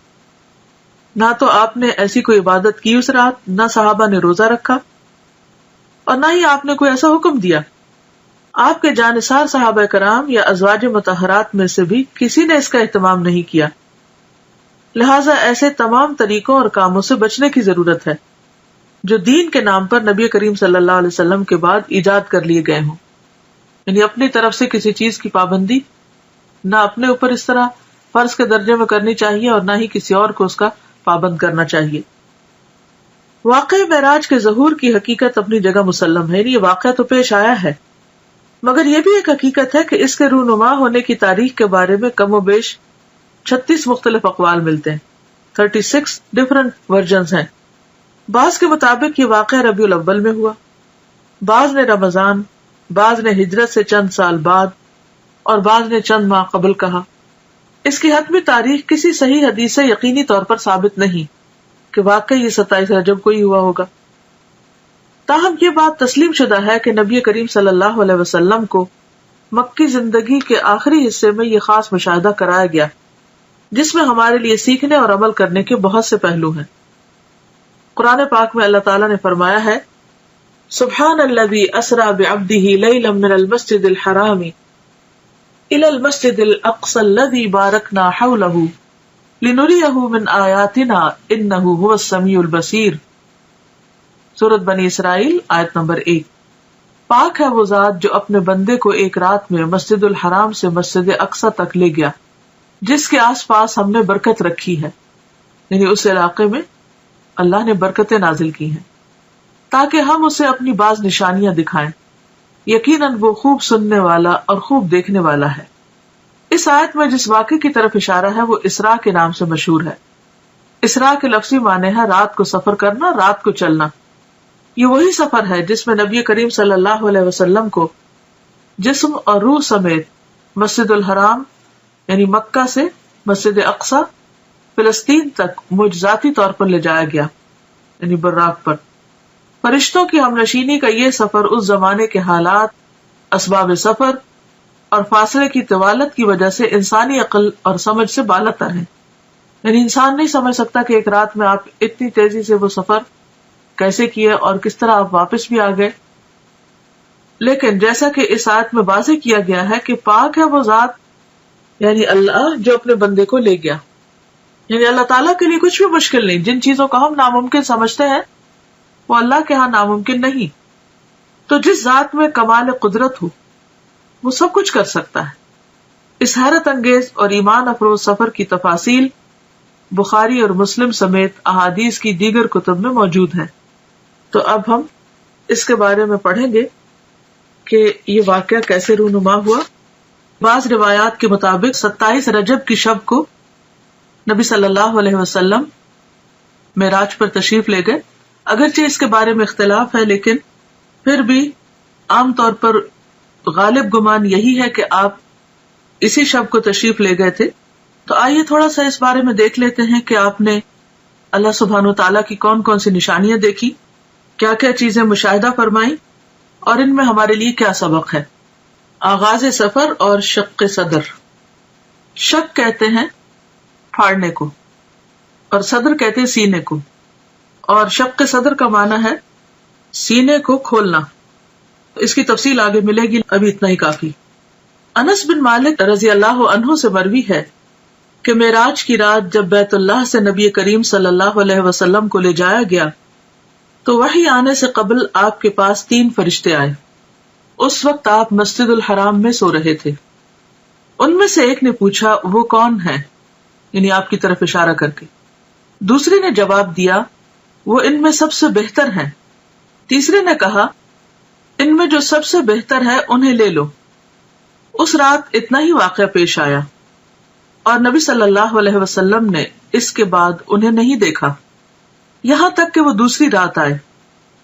نہ تو آپ نے ایسی کوئی عبادت کی اس رات، نہ صحابہ نے روزہ رکھا، اور نہ ہی آپ نے کوئی ایسا حکم دیا۔ آپ کے جانثار صحابہ کرام یا ازواج مطہرات میں سے بھی کسی نے اس کا اہتمام نہیں کیا، لہٰذا ایسے تمام طریقوں اور کاموں سے بچنے کی ضرورت ہے جو دین کے نام پر نبی کریم صلی اللہ علیہ وسلم کے بعد ایجاد کر لیے گئے ہوں۔ یعنی اپنی طرف سے کسی چیز کی پابندی نہ اپنے اوپر اس طرح فرض کے درجے میں کرنی چاہیے اور نہ ہی کسی اور کو اس کا پابند کرنا چاہیے۔ واقعہ معراج کے ظہور کی حقیقت اپنی جگہ مسلم ہے، یہ واقعہ تو پیش آیا ہے، مگر یہ بھی ایک حقیقت ہے کہ اس کے رونما ہونے کی تاریخ کے بارے میں کم و بیش 36 مختلف اقوال ملتے ہیں، 36 ڈفرنٹ ورژنز ہیں۔ بعض کے مطابق یہ واقعہ ربیع الاول میں ہوا، بعض نے رمضان، بعض نے ہجرت سے چند سال بعد، اور بعض نے چند ماہ قبل کہا۔ اس کی حتمی تاریخ کسی صحیح حدیث سے یقینی طور پر ثابت نہیں کہ واقعی یہ 27 رجب کو ہی ہوا ہوگا، تاہم یہ بات تسلیم شدہ ہے کہ نبی کریم صلی اللہ علیہ وسلم کو مکی زندگی کے آخری حصے میں یہ خاص مشاہدہ کرایا گیا جس میں ہمارے لیے سیکھنے اور عمل کرنے کے بہت سے پہلو ہیں۔ قرآن پاک میں اللہ تعالیٰ نے فرمایا ہے، سبحان الذی اسری بعبدہ لیلا من المسجد الحرام الی المسجد الاقصی الذی بارکنا حولہ لنریہ من آیاتنا انہ هو السمیع البصیر۔ سورۃ بنی اسرائیل آیت نمبر 1۔ پاک ہے وہ ذات جو اپنے بندے کو ایک رات میں مسجد الحرام سے مسجد اقصی تک لے گیا جس کے آس پاس ہم نے برکت رکھی ہے، یعنی اس علاقے میں اللہ نے برکتیں نازل کی ہیں تاکہ ہم اسے اپنی بعض نشانیاں دکھائیں، یقیناً وہ خوب سننے والا اور خوب دیکھنے والا ہے۔ اس آیت میں جس واقعے کی طرف اشارہ ہے وہ اسراء کے نام سے مشہور ہے۔ اسراء کے لفظی معنی ہے رات کو سفر کرنا، رات کو چلنا۔ یہ وہی سفر ہے جس میں نبی کریم صلی اللہ علیہ وسلم کو جسم اور روح سمیت مسجد الحرام یعنی مکہ سے مسجد اقصی فلسطین تک معجزاتی طور پر لے جایا گیا، یعنی براق پر۔ فرشتوں کی ہمنشینی کا یہ سفر اس زمانے کے حالات، اسباب سفر اور فاصلے کی طوالت کی وجہ سے انسانی عقل اور سمجھ سے بالاتر ہے، یعنی انسان نہیں سمجھ سکتا کہ ایک رات میں آپ اتنی تیزی سے وہ سفر کیسے کیے اور کس طرح آپ واپس بھی آ گئے۔ لیکن جیسا کہ اس آیت میں واضح کیا گیا ہے کہ پاک ہے وہ ذات، یعنی اللہ جو اپنے بندے کو لے گیا، یعنی اللہ تعالیٰ کے لیے کچھ بھی مشکل نہیں۔ جن چیزوں کو ہم ناممکن سمجھتے ہیں وہ اللہ کے ہاں ناممکن نہیں۔ تو جس ذات میں کمال قدرت ہو وہ سب کچھ کر سکتا ہے۔ اس حیرت انگیز اور ایمان افروز سفر کی تفاصیل بخاری اور مسلم سمیت احادیث کی دیگر کتب میں موجود ہیں۔ تو اب ہم اس کے بارے میں پڑھیں گے کہ یہ واقعہ کیسے رونما ہوا۔ بعض روایات کے مطابق 27 رجب کی شب کو نبی صلی اللہ علیہ وسلم معراج پر تشریف لے گئے۔ اگرچہ اس کے بارے میں اختلاف ہے لیکن پھر بھی عام طور پر غالب گمان یہی ہے کہ آپ اسی شب کو تشریف لے گئے تھے۔ تو آئیے تھوڑا سا اس بارے میں دیکھ لیتے ہیں کہ آپ نے اللہ سبحانہ وتعالیٰ کی کون کون سی نشانیاں دیکھی، کیا کیا چیزیں مشاہدہ فرمائیں اور ان میں ہمارے لیے کیا سبق ہے۔ آغاز سفر اور شق صدر۔ شق کہتے ہیں پھاڑنے کو اور صدر کہتے ہیں سینے کو، اور شق صدر کا معنی ہے سینے کو کھولنا۔ اس کی تفصیل آگے ملے گی، ابھی اتنا ہی کافی۔ انس بن مالک رضی اللہ عنہ سے مروی ہے کہ معراج کی رات جب بیت اللہ سے نبی کریم صلی اللہ علیہ وسلم کو لے جایا گیا تو وحی آنے سے قبل آپ کے پاس 3 فرشتے آئے۔ اس وقت آپ مسجد الحرام میں سو رہے تھے۔ ان میں سے ایک نے پوچھا وہ کون ہے، یعنی آپ کی طرف اشارہ کر کے۔ دوسرے نے جواب دیا وہ ان میں سب سے بہتر ہیں۔ تیسرے نے کہا ان میں جو سب سے بہتر ہے انہیں لے لو۔ اس رات اتنا ہی واقعہ پیش آیا اور نبی صلی اللہ علیہ وسلم نے اس کے بعد انہیں نہیں دیکھا یہاں تک کہ وہ دوسری رات آئے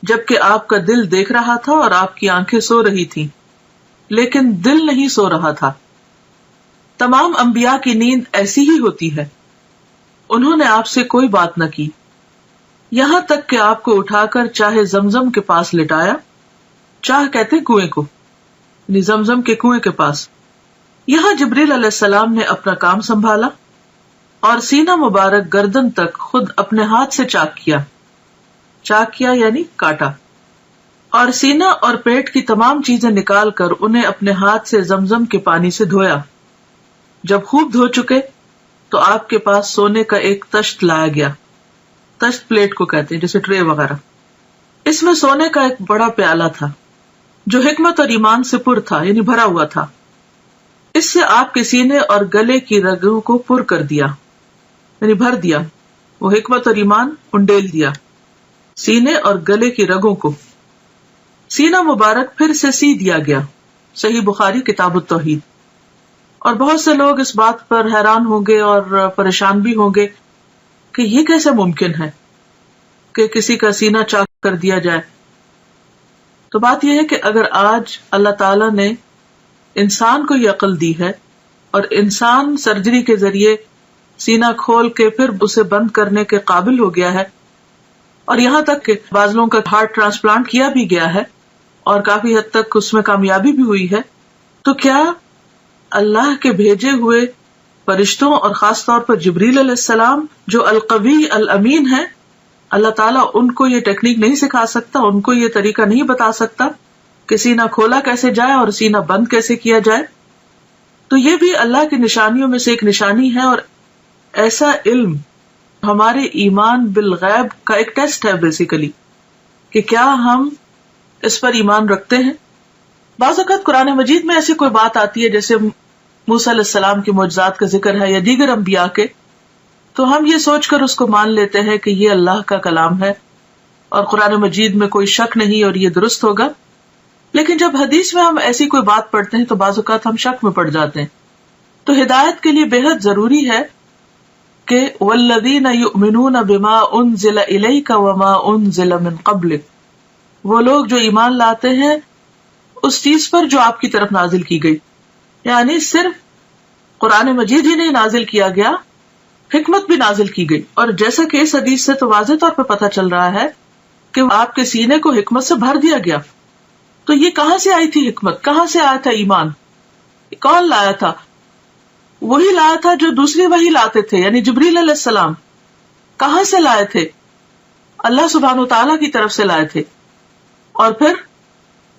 جبکہ آپ کا دل دیکھ رہا تھا اور آپ کی آنکھیں سو رہی تھیں لیکن دل نہیں سو رہا تھا۔ تمام انبیاء کی نیند ایسی ہی ہوتی ہے، انہوں نے آپ سے کوئی بات نہ کی یہاں تک کہ آپ کو اٹھا کر چاہے زمزم کے پاس لٹایا، چاہ کہتے کنویں کو، یعنی زمزم کے کنویں کے پاس۔ یہاں جبریل علیہ السلام نے اپنا کام سنبھالا اور سینہ مبارک گردن تک خود اپنے ہاتھ سے چاک کیا یعنی کاٹا، اور سینہ اور پیٹ کی تمام چیزیں نکال کر انہیں اپنے ہاتھ سے زمزم کے پانی سے دھویا۔ جب خوب دھو چکے تو آپ کے پاس سونے کا ایک تشت لایا گیا، تشت پلیٹ کو کہتے ہیں جیسے ٹرے وغیرہ، اس میں سونے کا ایک بڑا پیالہ تھا جو حکمت اور ایمان سے پر تھا یعنی بھرا ہوا تھا۔ اس سے آپ کے سینے اور گلے کی رگوں کو پر کر دیا یعنی بھر دیا، وہ حکمت اور ایمان انڈیل دیا سینے اور گلے کی رگوں کو۔ سینہ مبارک پھر سے سی دیا گیا، صحیح بخاری کتاب التوحید۔ اور بہت سے لوگ اس بات پر حیران ہوں گے اور پریشان بھی ہوں گے کہ یہ کیسے ممکن ہے کہ کسی کا سینہ چاک کر دیا جائے۔ تو بات یہ ہے کہ اگر آج اللہ تعالیٰ نے انسان کو یہ عقل دی ہے اور انسان سرجری کے ذریعے سینہ کھول کے پھر اسے بند کرنے کے قابل ہو گیا ہے، اور یہاں تک کہ بعض لوگوں کا ہارٹ ٹرانسپلانٹ کیا بھی گیا ہے اور کافی حد تک اس میں کامیابی بھی ہوئی ہے، تو کیا اللہ کے بھیجے ہوئے فرشتوں اور خاص طور پر جبریل علیہ السلام جو القوی الامین ہے، اللہ تعالیٰ ان کو یہ ٹیکنیک نہیں سکھا سکتا، ان کو یہ طریقہ نہیں بتا سکتا کہ سینہ کھولا کیسے جائے اور سینہ بند کیسے کیا جائے؟ تو یہ بھی اللہ کی نشانیوں میں سے ایک نشانی ہے، اور ایسا علم ہمارے ایمان بالغیب کا ایک ٹیسٹ ہے بیسیکلی، کہ کیا ہم اس پر ایمان رکھتے ہیں۔ بعض اوقات قرآن مجید میں ایسی کوئی بات آتی ہے جیسے موسیٰ علیہ السلام کے معجزات کا ذکر ہے یا دیگر انبیاء کے، تو ہم یہ سوچ کر اس کو مان لیتے ہیں کہ یہ اللہ کا کلام ہے اور قرآن مجید میں کوئی شک نہیں اور یہ درست ہوگا۔ لیکن جب حدیث میں ہم ایسی کوئی بات پڑھتے ہیں تو بعض اوقات ہم شک میں پڑ جاتے ہیں۔ تو ہدایت کے لیے بے حد ضروری ہے کہ والذین یؤمنون بما انزل الیک وما انزل من قبلک، وہ لوگ جو ایمان لاتے ہیں اس چیز پر جو آپ کی طرف نازل کی گئی، یعنی صرف قرآن مجید ہی نہیں نازل کیا گیا، حکمت بھی نازل کی گئی۔ اور جیسا کہ اس حدیث سے تو واضح طور پہ پتہ چل رہا ہے کہ آپ کے سینے کو حکمت سے بھر دیا گیا۔ تو یہ کہاں سے آئی تھی حکمت، کہاں سے آیا تھا ایمان، کون لایا تھا؟ وہی لایا تھا جو دوسری وحی لاتے تھے، یعنی جبریل علیہ السلام۔ کہاں سے لائے تھے؟ اللہ سبحانہ وتعالیٰ کی طرف سے لائے تھے، اور پھر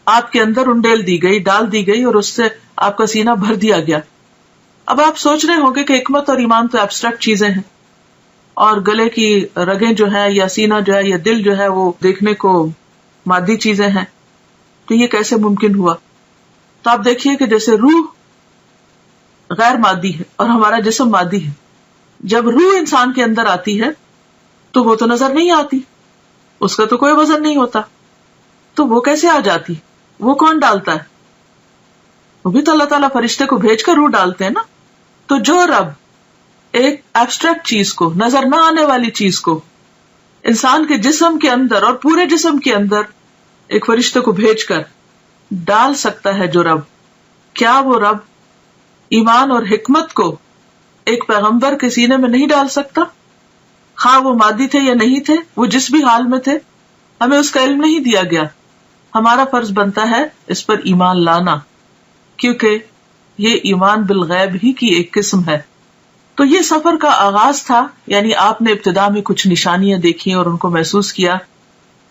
آپ کے اندر انڈیل دی گئی، ڈال دی گئی، اور اس سے آپ کا سینہ بھر دیا گیا۔ اب آپ سوچ رہے ہوں گے کہ حکمت اور ایمان تو ایبسٹریکٹ چیزیں ہیں، اور گلے کی رگیں جو ہے یا سینہ جو ہے یا دل جو ہے وہ دیکھنے کو مادی چیزیں ہیں، تو یہ کیسے ممکن ہوا؟ تو آپ دیکھیے کہ جیسے روح غیر مادی ہے اور ہمارا جسم مادی ہے، جب روح انسان کے اندر آتی ہے تو وہ تو نظر نہیں آتی، اس کا تو کوئی وزن نہیں ہوتا، تو وہ کیسے آ جاتی؟ وہ کون ڈالتا ہے؟ وہ بھی تو اللہ تعالیٰ فرشتے کو بھیج کر روح ڈالتے ہیں نا۔ تو جو رب ایک ایبسٹریکٹ چیز کو، نظر نہ آنے والی چیز کو انسان کے جسم کے اندر اور پورے جسم کے اندر ایک فرشتے کو بھیج کر ڈال سکتا ہے، جو رب، کیا وہ رب ایمان اور حکمت کو ایک پیغمبر کے سینے میں نہیں ڈال سکتا؟ خواہ وہ مادی تھے یا نہیں تھے، وہ جس بھی حال میں تھے، ہمیں اس کا علم نہیں دیا گیا۔ ہمارا فرض بنتا ہے اس پر ایمان لانا، کیونکہ یہ ایمان بالغیب ہی کی ایک قسم ہے۔ تو یہ سفر کا آغاز تھا، یعنی آپ نے ابتدا میں کچھ نشانیاں دیکھی اور ان کو محسوس کیا،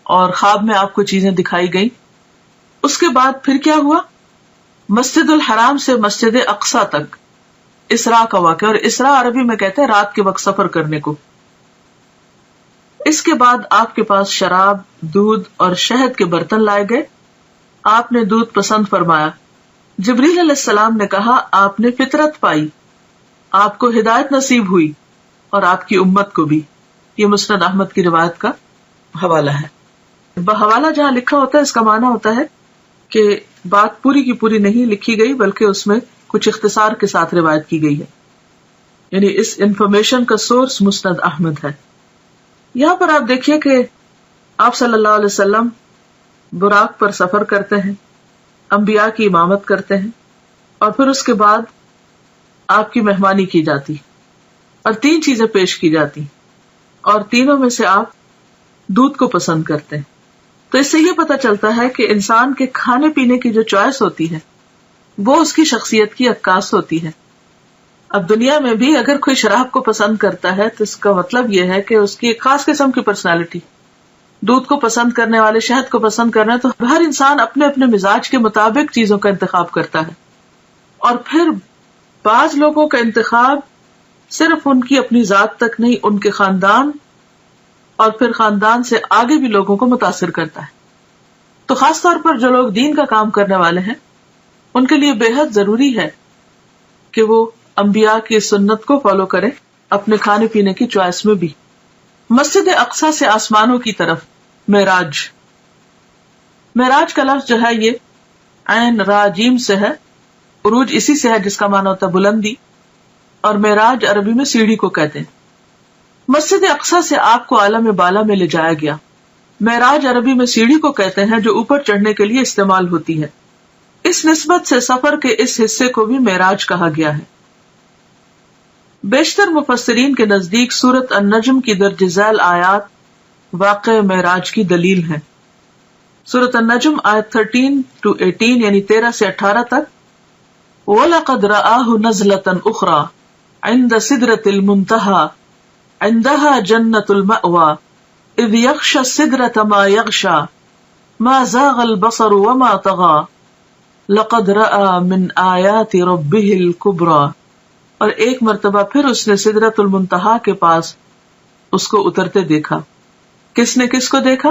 اور خواب میں آپ کو چیزیں دکھائی گئی۔ اس کے بعد پھر کیا ہوا؟ مسجد الحرام سے مسجد اقصیٰ تک اسراء کا واقعہ، اور اسراء عربی میں کہتے ہیں رات کے وقت سفر کرنے کو۔ اس کے بعد آپ کے پاس شراب، دودھ اور شہد کے برتن لائے گئے۔ آپ نے دودھ پسند فرمایا۔ جبریل علیہ السلام نے کہا آپ نے فطرت پائی، آپ کو ہدایت نصیب ہوئی، اور آپ کی امت کو بھی۔ یہ مسند احمد کی روایت کا حوالہ ہے۔ حوالہ جہاں لکھا ہوتا ہے اس کا معنی ہوتا ہے کہ بات پوری کی پوری نہیں لکھی گئی، بلکہ اس میں کچھ اختصار کے ساتھ روایت کی گئی ہے، یعنی اس انفارمیشن کا سورس مسند احمد ہے۔ یہاں پر آپ دیکھیے کہ آپ صلی اللہ علیہ وسلم براق پر سفر کرتے ہیں، انبیاء کی امامت کرتے ہیں، اور پھر اس کے بعد آپ کی مہمانی کی جاتی اور 3 چیزیں پیش کی جاتی، اور تینوں میں سے آپ دودھ کو پسند کرتے ہیں۔ تو اس سے یہ پتہ چلتا ہے کہ انسان کے کھانے پینے کی جو چوائس ہوتی ہے وہ اس کی شخصیت کی عکاس ہوتی ہے۔ اب دنیا میں بھی اگر کوئی شراب کو پسند کرتا ہے تو اس کا مطلب یہ ہے کہ اس کی ایک خاص قسم کی پرسنالٹی. دودھ کو پسند کرنے والے شہد کو پسند کرنا، تو ہر انسان اپنے اپنے مزاج کے مطابق چیزوں کا انتخاب کرتا ہے. اور پھر بعض لوگوں کا انتخاب صرف ان کی اپنی ذات تک نہیں، ان کے خاندان اور پھر خاندان سے آگے بھی لوگوں کو متاثر کرتا ہے. تو خاص طور پر جو لوگ دین کا کام کرنے والے ہیں ان کے لیے بے حد ضروری ہے کہ وہ انبیاء کی سنت کو فالو کریں اپنے کھانے پینے کی چوائس میں بھی. مسجد اقصی سے آسمانوں کی طرف معراج. معراج کا لفظ جو ہے یہ عین را جیم سے ہے. عروج اسی سے ہے جس کا معنی ہوتا ہے بلندی، اور معراج عربی میں سیڑھی کو کہتے ہیں. مسجد اقصی سے آپ کو عالم بالا میں لے جایا گیا. معراج عربی میں سیڑھی کو کہتے ہیں جو اوپر چڑھنے کے لیے استعمال ہوتی ہے. اس نسبت سے سفر کے اس حصے کو بھی معراج کہا گیا ہے. بیشتر مفسرین کے نزدیک سورۃ النجم کی درج ذیل آیات واقع معراج کی دلیل ہیں. سورۃ النجم آیت 13-18 یعنی 13 سے 18 تک. وَلَقَدْ رَآهُ نَزْلَةً أُخْرَى عِنْدَ سِدْرَةِ الْمُنْتَهَى عِنْدَهَا جَنَّةُ الْمَأْوَى إِذْ يَغْشَى السِّدْرَةَ مَا يَغْشَى مَا زَاغَ الْبَصَرُ وَمَا طَغَى لَقَدْ رَأَى مِنْ آيَاتِ رَبِّهِ الْكُبْرَى. اور ایک مرتبہ پھر اس نے سدرۃ المنتہا کے پاس اس کو اترتے دیکھا. کس نے کس کو دیکھا؟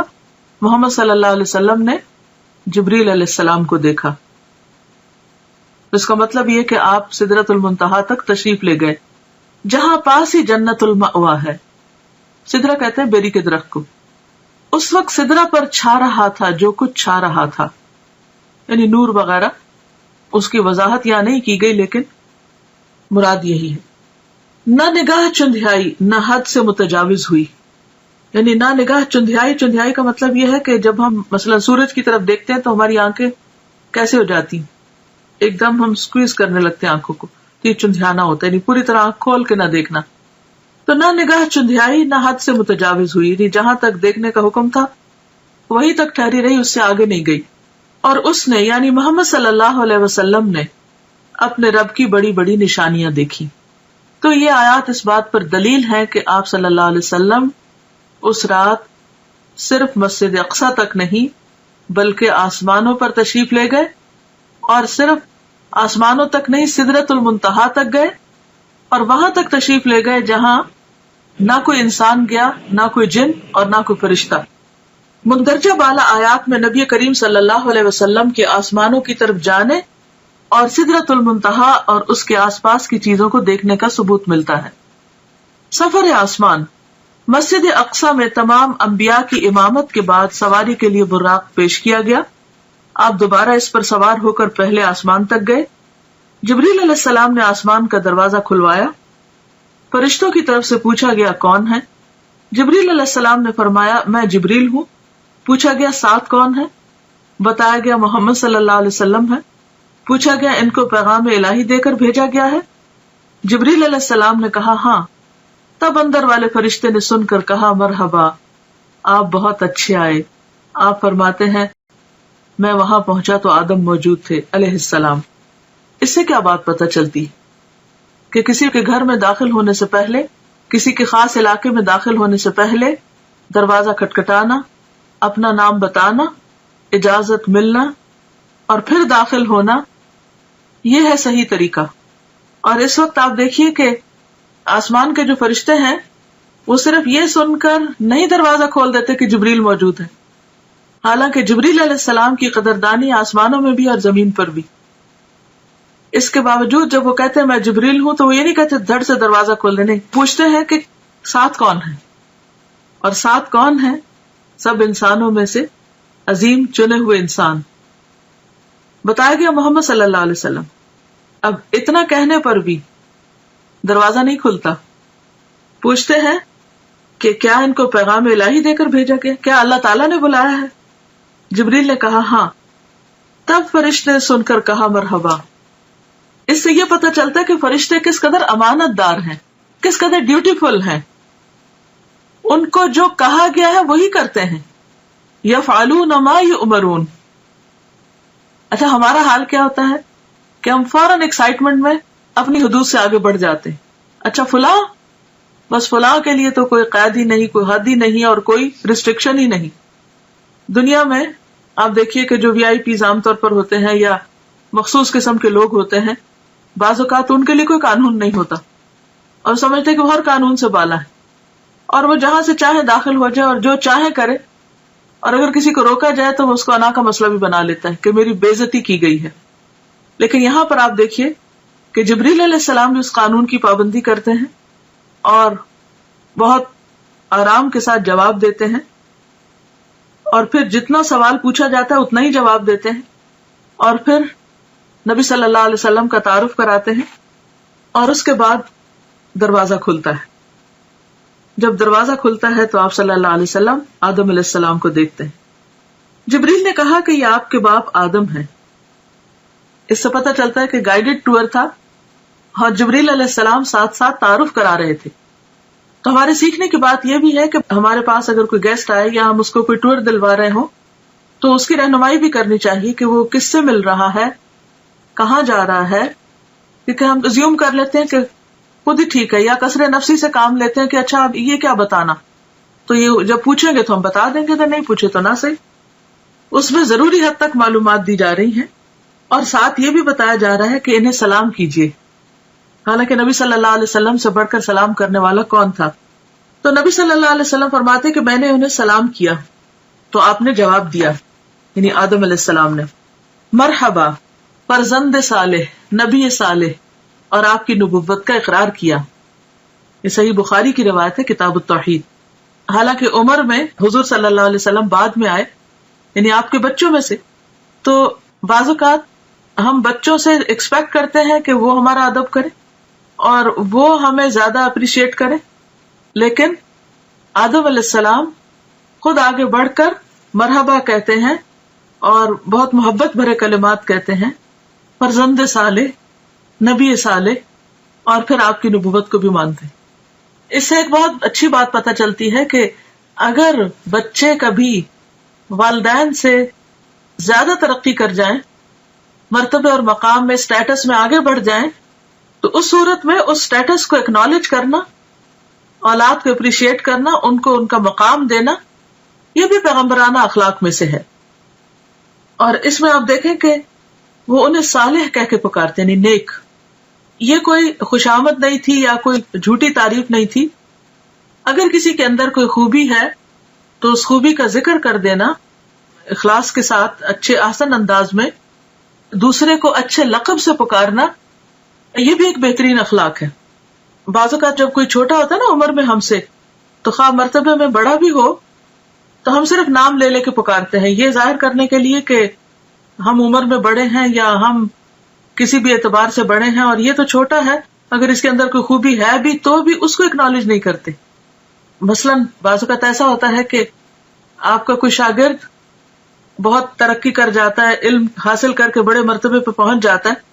محمد صلی اللہ علیہ وسلم نے جبریل علیہ السلام کو دیکھا. اس کا مطلب یہ کہ آپ سدرۃ المنتہا تک تشریف لے گئے جہاں پاس ہی جنت المأوا ہے. سدرہ کہتے ہیں بیری کے درخت کو. اس وقت سدرہ پر چھا رہا تھا جو کچھ چھا رہا تھا، یعنی نور وغیرہ. اس کی وضاحت یہاں نہیں کی گئی لیکن مراد یہی ہے. نہ نگاہ چندھیائی نہ حد سے متجاوز ہوئی، یعنی نہ نگاہ چندھیائی. چندھیائی کا مطلب یہ ہے کہ جب ہم مثلا سورج کی طرف دیکھتے ہیں تو ہماری آنکھیں کیسے ہو جاتی ہیں، ایک دم ہم سکویز کرنے لگتے ہیں آنکھوں کو، تو یہ چندھیانا ہوتا ہے، یعنی پوری طرح آنکھ کھول کے نہ دیکھنا. تو نہ نگاہ چندھیائی نہ حد سے متجاوز ہوئی، یعنی جہاں تک دیکھنے کا حکم تھا وہی تک ٹھہری رہی، اس سے آگے نہیں گئی. اور اس نے یعنی محمد صلی اللہ علیہ وسلم نے اپنے رب کی بڑی بڑی نشانیاں دیکھی. تو یہ آیات اس بات پر دلیل ہے کہ آپ صلی اللہ علیہ وسلم اس رات صرف مسجد اقصی تک نہیں بلکہ آسمانوں پر تشریف لے گئے، اور صرف آسمانوں تک نہیں سدرۃ المنتہا تک گئے، اور وہاں تک تشریف لے گئے جہاں نہ کوئی انسان گیا، نہ کوئی جن اور نہ کوئی فرشتہ. مندرجہ بالا آیات میں نبی کریم صلی اللہ علیہ وسلم کے آسمانوں کی طرف جانے اور سدرۃ المنتہا اور اس کے آس پاس کی چیزوں کو دیکھنے کا ثبوت ملتا ہے. سفر آسمان. مسجد اقصی میں تمام انبیاء کی امامت کے بعد سواری کے لیے براق پیش کیا گیا. آپ دوبارہ اس پر سوار ہو کر پہلے آسمان تک گئے. جبریل علیہ السلام نے آسمان کا دروازہ کھلوایا. فرشتوں کی طرف سے پوچھا گیا کون ہے؟ جبریل علیہ السلام نے فرمایا میں جبریل ہوں. پوچھا گیا ساتھ کون ہے؟ بتایا گیا محمد صلی اللہ علیہ وسلم ہے. پوچھا گیا ان کو پیغام الہی دے کر بھیجا گیا ہے؟ جبریل علیہ السلام نے کہا ہاں. تب اندر والے فرشتے نے سن کر کہا مرحبا، آپ بہت اچھے آئے. آپ فرماتے ہیں میں وہاں پہنچا تو آدم موجود تھے علیہ السلام. اس سے کیا بات پتہ چلتی کہ کسی کے گھر میں داخل ہونے سے پہلے، کسی کے خاص علاقے میں داخل ہونے سے پہلے دروازہ کھٹکھٹانا، اپنا نام بتانا، اجازت ملنا اور پھر داخل ہونا، یہ ہے صحیح طریقہ. اور اس وقت آپ دیکھیے کہ آسمان کے جو فرشتے ہیں وہ صرف یہ سن کر نہیں دروازہ کھول دیتے کہ جبریل موجود ہے، حالانکہ جبریل علیہ السلام کی قدردانی آسمانوں میں بھی اور زمین پر بھی. اس کے باوجود جب وہ کہتے ہیں میں جبریل ہوں تو وہ یہ نہیں کہتے دھڑ سے دروازہ کھول دے، نہیں، پوچھتے ہیں کہ ساتھ کون ہے. اور ساتھ کون ہے؟ سب انسانوں میں سے عظیم چنے ہوئے انسان. بتایا گیا محمد صلی اللہ علیہ وسلم. اب اتنا کہنے پر بھی دروازہ نہیں کھلتا. پوچھتے ہیں کہ کیا ان کو پیغام الہی دے کر بھیجا گیا؟ کیا اللہ تعالیٰ نے بلایا ہے؟ جبریل نے کہا ہاں. تب فرشتے نے سن کر کہا مرحبا. اس سے یہ پتہ چلتا ہے کہ فرشتے کس قدر امانت دار ہیں، کس قدر ڈیوٹیفل ہیں. ان کو جو کہا گیا ہے وہی کرتے ہیں. یفعلون ما یؤمرون. اچھا ہمارا حال کیا ہوتا ہے کہ ہم فوراً ایکسائٹمنٹ میں اپنی حدود سے آگے بڑھ جاتے ہیں. اچھا فلاں، بس فلاں کے لیے تو کوئی قید ہی نہیں، کوئی حد ہی نہیں اور کوئی ریسٹرکشن ہی نہیں. دنیا میں آپ دیکھیے کہ جو وی آئی پیز عام طور پر ہوتے ہیں یا مخصوص قسم کے لوگ ہوتے ہیں، بعض اوقات ان کے لیے کوئی قانون نہیں ہوتا اور سمجھتے کہ وہ ہر قانون سے بالا ہے اور وہ جہاں سے چاہے داخل ہو جائے اور جو چاہے کرے، اور اگر کسی کو روکا جائے تو وہ اس کو انا کا مسئلہ بھی بنا لیتا ہے کہ میری بے عزتی کی گئی ہے. لیکن یہاں پر آپ دیکھیے کہ جبریل علیہ السلام بھی اس قانون کی پابندی کرتے ہیں اور بہت آرام کے ساتھ جواب دیتے ہیں، اور پھر جتنا سوال پوچھا جاتا ہے اتنا ہی جواب دیتے ہیں، اور پھر نبی صلی اللہ علیہ وسلم کا تعارف کراتے ہیں، اور اس کے بعد دروازہ کھلتا ہے. جب دروازہ کھلتا ہے تو آپ صلی اللہ علیہ وسلم آدم علیہ السلام کو دیکھتے ہیں. جبریل نے کہا کہ یہ آپ کے باپ آدم ہیں. اس سے پتہ چلتا ہے کہ گائیڈڈ ٹور تھا اور جبریل علیہ السلام ساتھ ساتھ تعارف کرا رہے تھے. تو ہمارے سیکھنے کی بات یہ بھی ہے کہ ہمارے پاس اگر کوئی گیسٹ آئے یا ہم اس کو کوئی ٹور دلوا رہے ہوں تو اس کی رہنمائی بھی کرنی چاہیے کہ وہ کس سے مل رہا ہے، کہاں جا رہا ہے، کیونکہ ہم ازیوم کر لیتے ہیں کہ خود ہی ٹھیک ہے یا کثر نفسی سے کام لیتے ہیں کہ اچھا اب یہ کیا بتانا، تو یہ جب پوچھیں گے تو ہم بتا دیں گے، تو نہیں پوچھے تو نہ صحیح. اس میں ضروری حد تک معلومات دی جا رہی ہیں اور ساتھ یہ بھی بتایا جا رہا ہے کہ انہیں سلام کیجیے. حالانکہ نبی صلی اللہ علیہ وسلم سے بڑھ کر سلام کرنے والا کون تھا؟ تو نبی صلی اللہ علیہ وسلم فرماتے کہ میں نے انہیں سلام کیا تو آپ نے جواب دیا، یعنی آدم علیہ السلام نے، مرحبا فرزند صالح، نبی صالح، اور آپ کی نبوت کا اقرار کیا. یہ صحیح بخاری کی روایت ہے کتاب التوحید. حالانکہ عمر میں حضور صلی اللہ علیہ وسلم بعد میں آئے، یعنی آپ کے بچوں میں سے، تو بعض اوقات ہم بچوں سے ایکسپیکٹ کرتے ہیں کہ وہ ہمارا ادب کرے اور وہ ہمیں زیادہ اپریشیٹ کرے، لیکن آدم علیہ السلام خود آگے بڑھ کر مرحبا کہتے ہیں اور بہت محبت بھرے کلمات کہتے ہیں، فرزند صالح، نبی صالح، اور پھر آپ کی نبوت کو بھی مانتے ہیں. اس سے ایک بہت اچھی بات پتہ چلتی ہے کہ اگر بچے کبھی والدین سے زیادہ ترقی کر جائیں، مرتبے اور مقام میں، اسٹیٹس میں آگے بڑھ جائیں، تو اس صورت میں اس اسٹیٹس کو اکنالج کرنا، اولاد کو اپریشیٹ کرنا، ان کو ان کا مقام دینا، یہ بھی پیغمبرانہ اخلاق میں سے ہے. اور اس میں آپ دیکھیں کہ وہ انہیں صالح کہہ کے پکارتے ہیں، نیک. یہ کوئی خوشامد نہیں تھی یا کوئی جھوٹی تعریف نہیں تھی. اگر کسی کے اندر کوئی خوبی ہے تو اس خوبی کا ذکر کر دینا اخلاص کے ساتھ، اچھے آسن انداز میں، دوسرے کو اچھے لقب سے پکارنا، یہ بھی ایک بہترین اخلاق ہے. بعض اوقات جب کوئی چھوٹا ہوتا ہے نا عمر میں ہم سے، تو خواہ مرتبے میں بڑا بھی ہو تو ہم صرف نام لے لے کے پکارتے ہیں، یہ ظاہر کرنے کے لیے کہ ہم عمر میں بڑے ہیں یا ہم کسی بھی اعتبار سے بڑے ہیں، اور یہ تو چھوٹا ہے، اگر اس کے اندر کوئی خوبی ہے بھی تو بھی اس کو اکنالج نہیں کرتے. مثلاً بعض اوقات ایسا ہوتا ہے کہ آپ کا کوئی شاگرد بہت ترقی کر جاتا ہے، علم حاصل کر کے بڑے مرتبے پہ پہنچ جاتا ہے،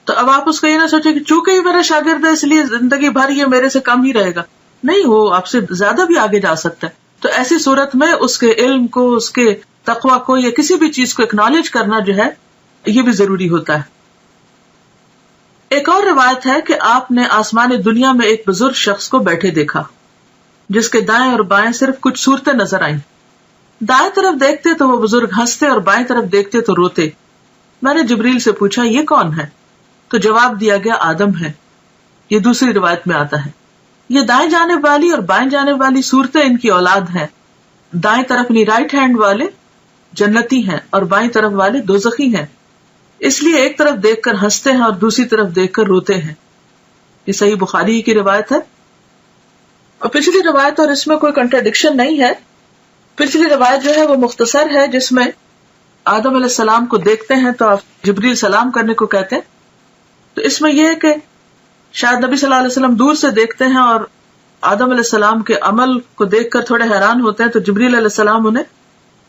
تو اب آپ اس کو یہ نہ سوچیں کہ چونکہ یہ میرا شاگرد ہے اس لیے زندگی بھر یہ میرے سے کم ہی رہے گا. نہیں، وہ آپ سے زیادہ بھی آگے جا سکتا ہے. تو ایسی صورت میں اس کے علم کو، اس کے تقویٰ کو یا کسی بھی چیز کو اکنالج کرنا جو ہے یہ بھی ضروری ہوتا ہے. ایک اور روایت ہے کہ آپ نے آسمان دنیا میں ایک بزرگ شخص کو بیٹھے دیکھا جس کے دائیں اور بائیں صرف کچھ صورتیں نظر آئیں. دائیں طرف دیکھتے تو وہ بزرگ ہنستے اور بائیں طرف دیکھتے تو روتے. میں نے جبریل سے پوچھا یہ کون ہے؟ تو جواب دیا گیا آدم ہے. یہ دوسری روایت میں آتا ہے. یہ دائیں جانب والی اور بائیں جانب والی صورتیں ان کی اولاد ہیں. دائیں طرف رائٹ ہینڈ والے جنتی ہیں اور بائیں طرف والے دوزخی ہیں، اس لیے ایک طرف دیکھ کر ہنستے ہیں اور دوسری طرف دیکھ کر روتے ہیں. یہ صحیح بخاری کی روایت ہے. اور پچھلی روایت اور اس میں کوئی کنٹراڈکشن نہیں ہے. پچھلی روایت جو ہے وہ مختصر ہے، جس میں آدم علیہ السلام کو دیکھتے ہیں تو آپ جبریل سلام کرنے کو کہتے ہیں. تو اس میں یہ ہے کہ شاید نبی صلی اللہ علیہ وسلم دور سے دیکھتے ہیں اور آدم علیہ السلام کے عمل کو دیکھ کر تھوڑے حیران ہوتے ہیں، تو جبریل علیہ السلام انہیں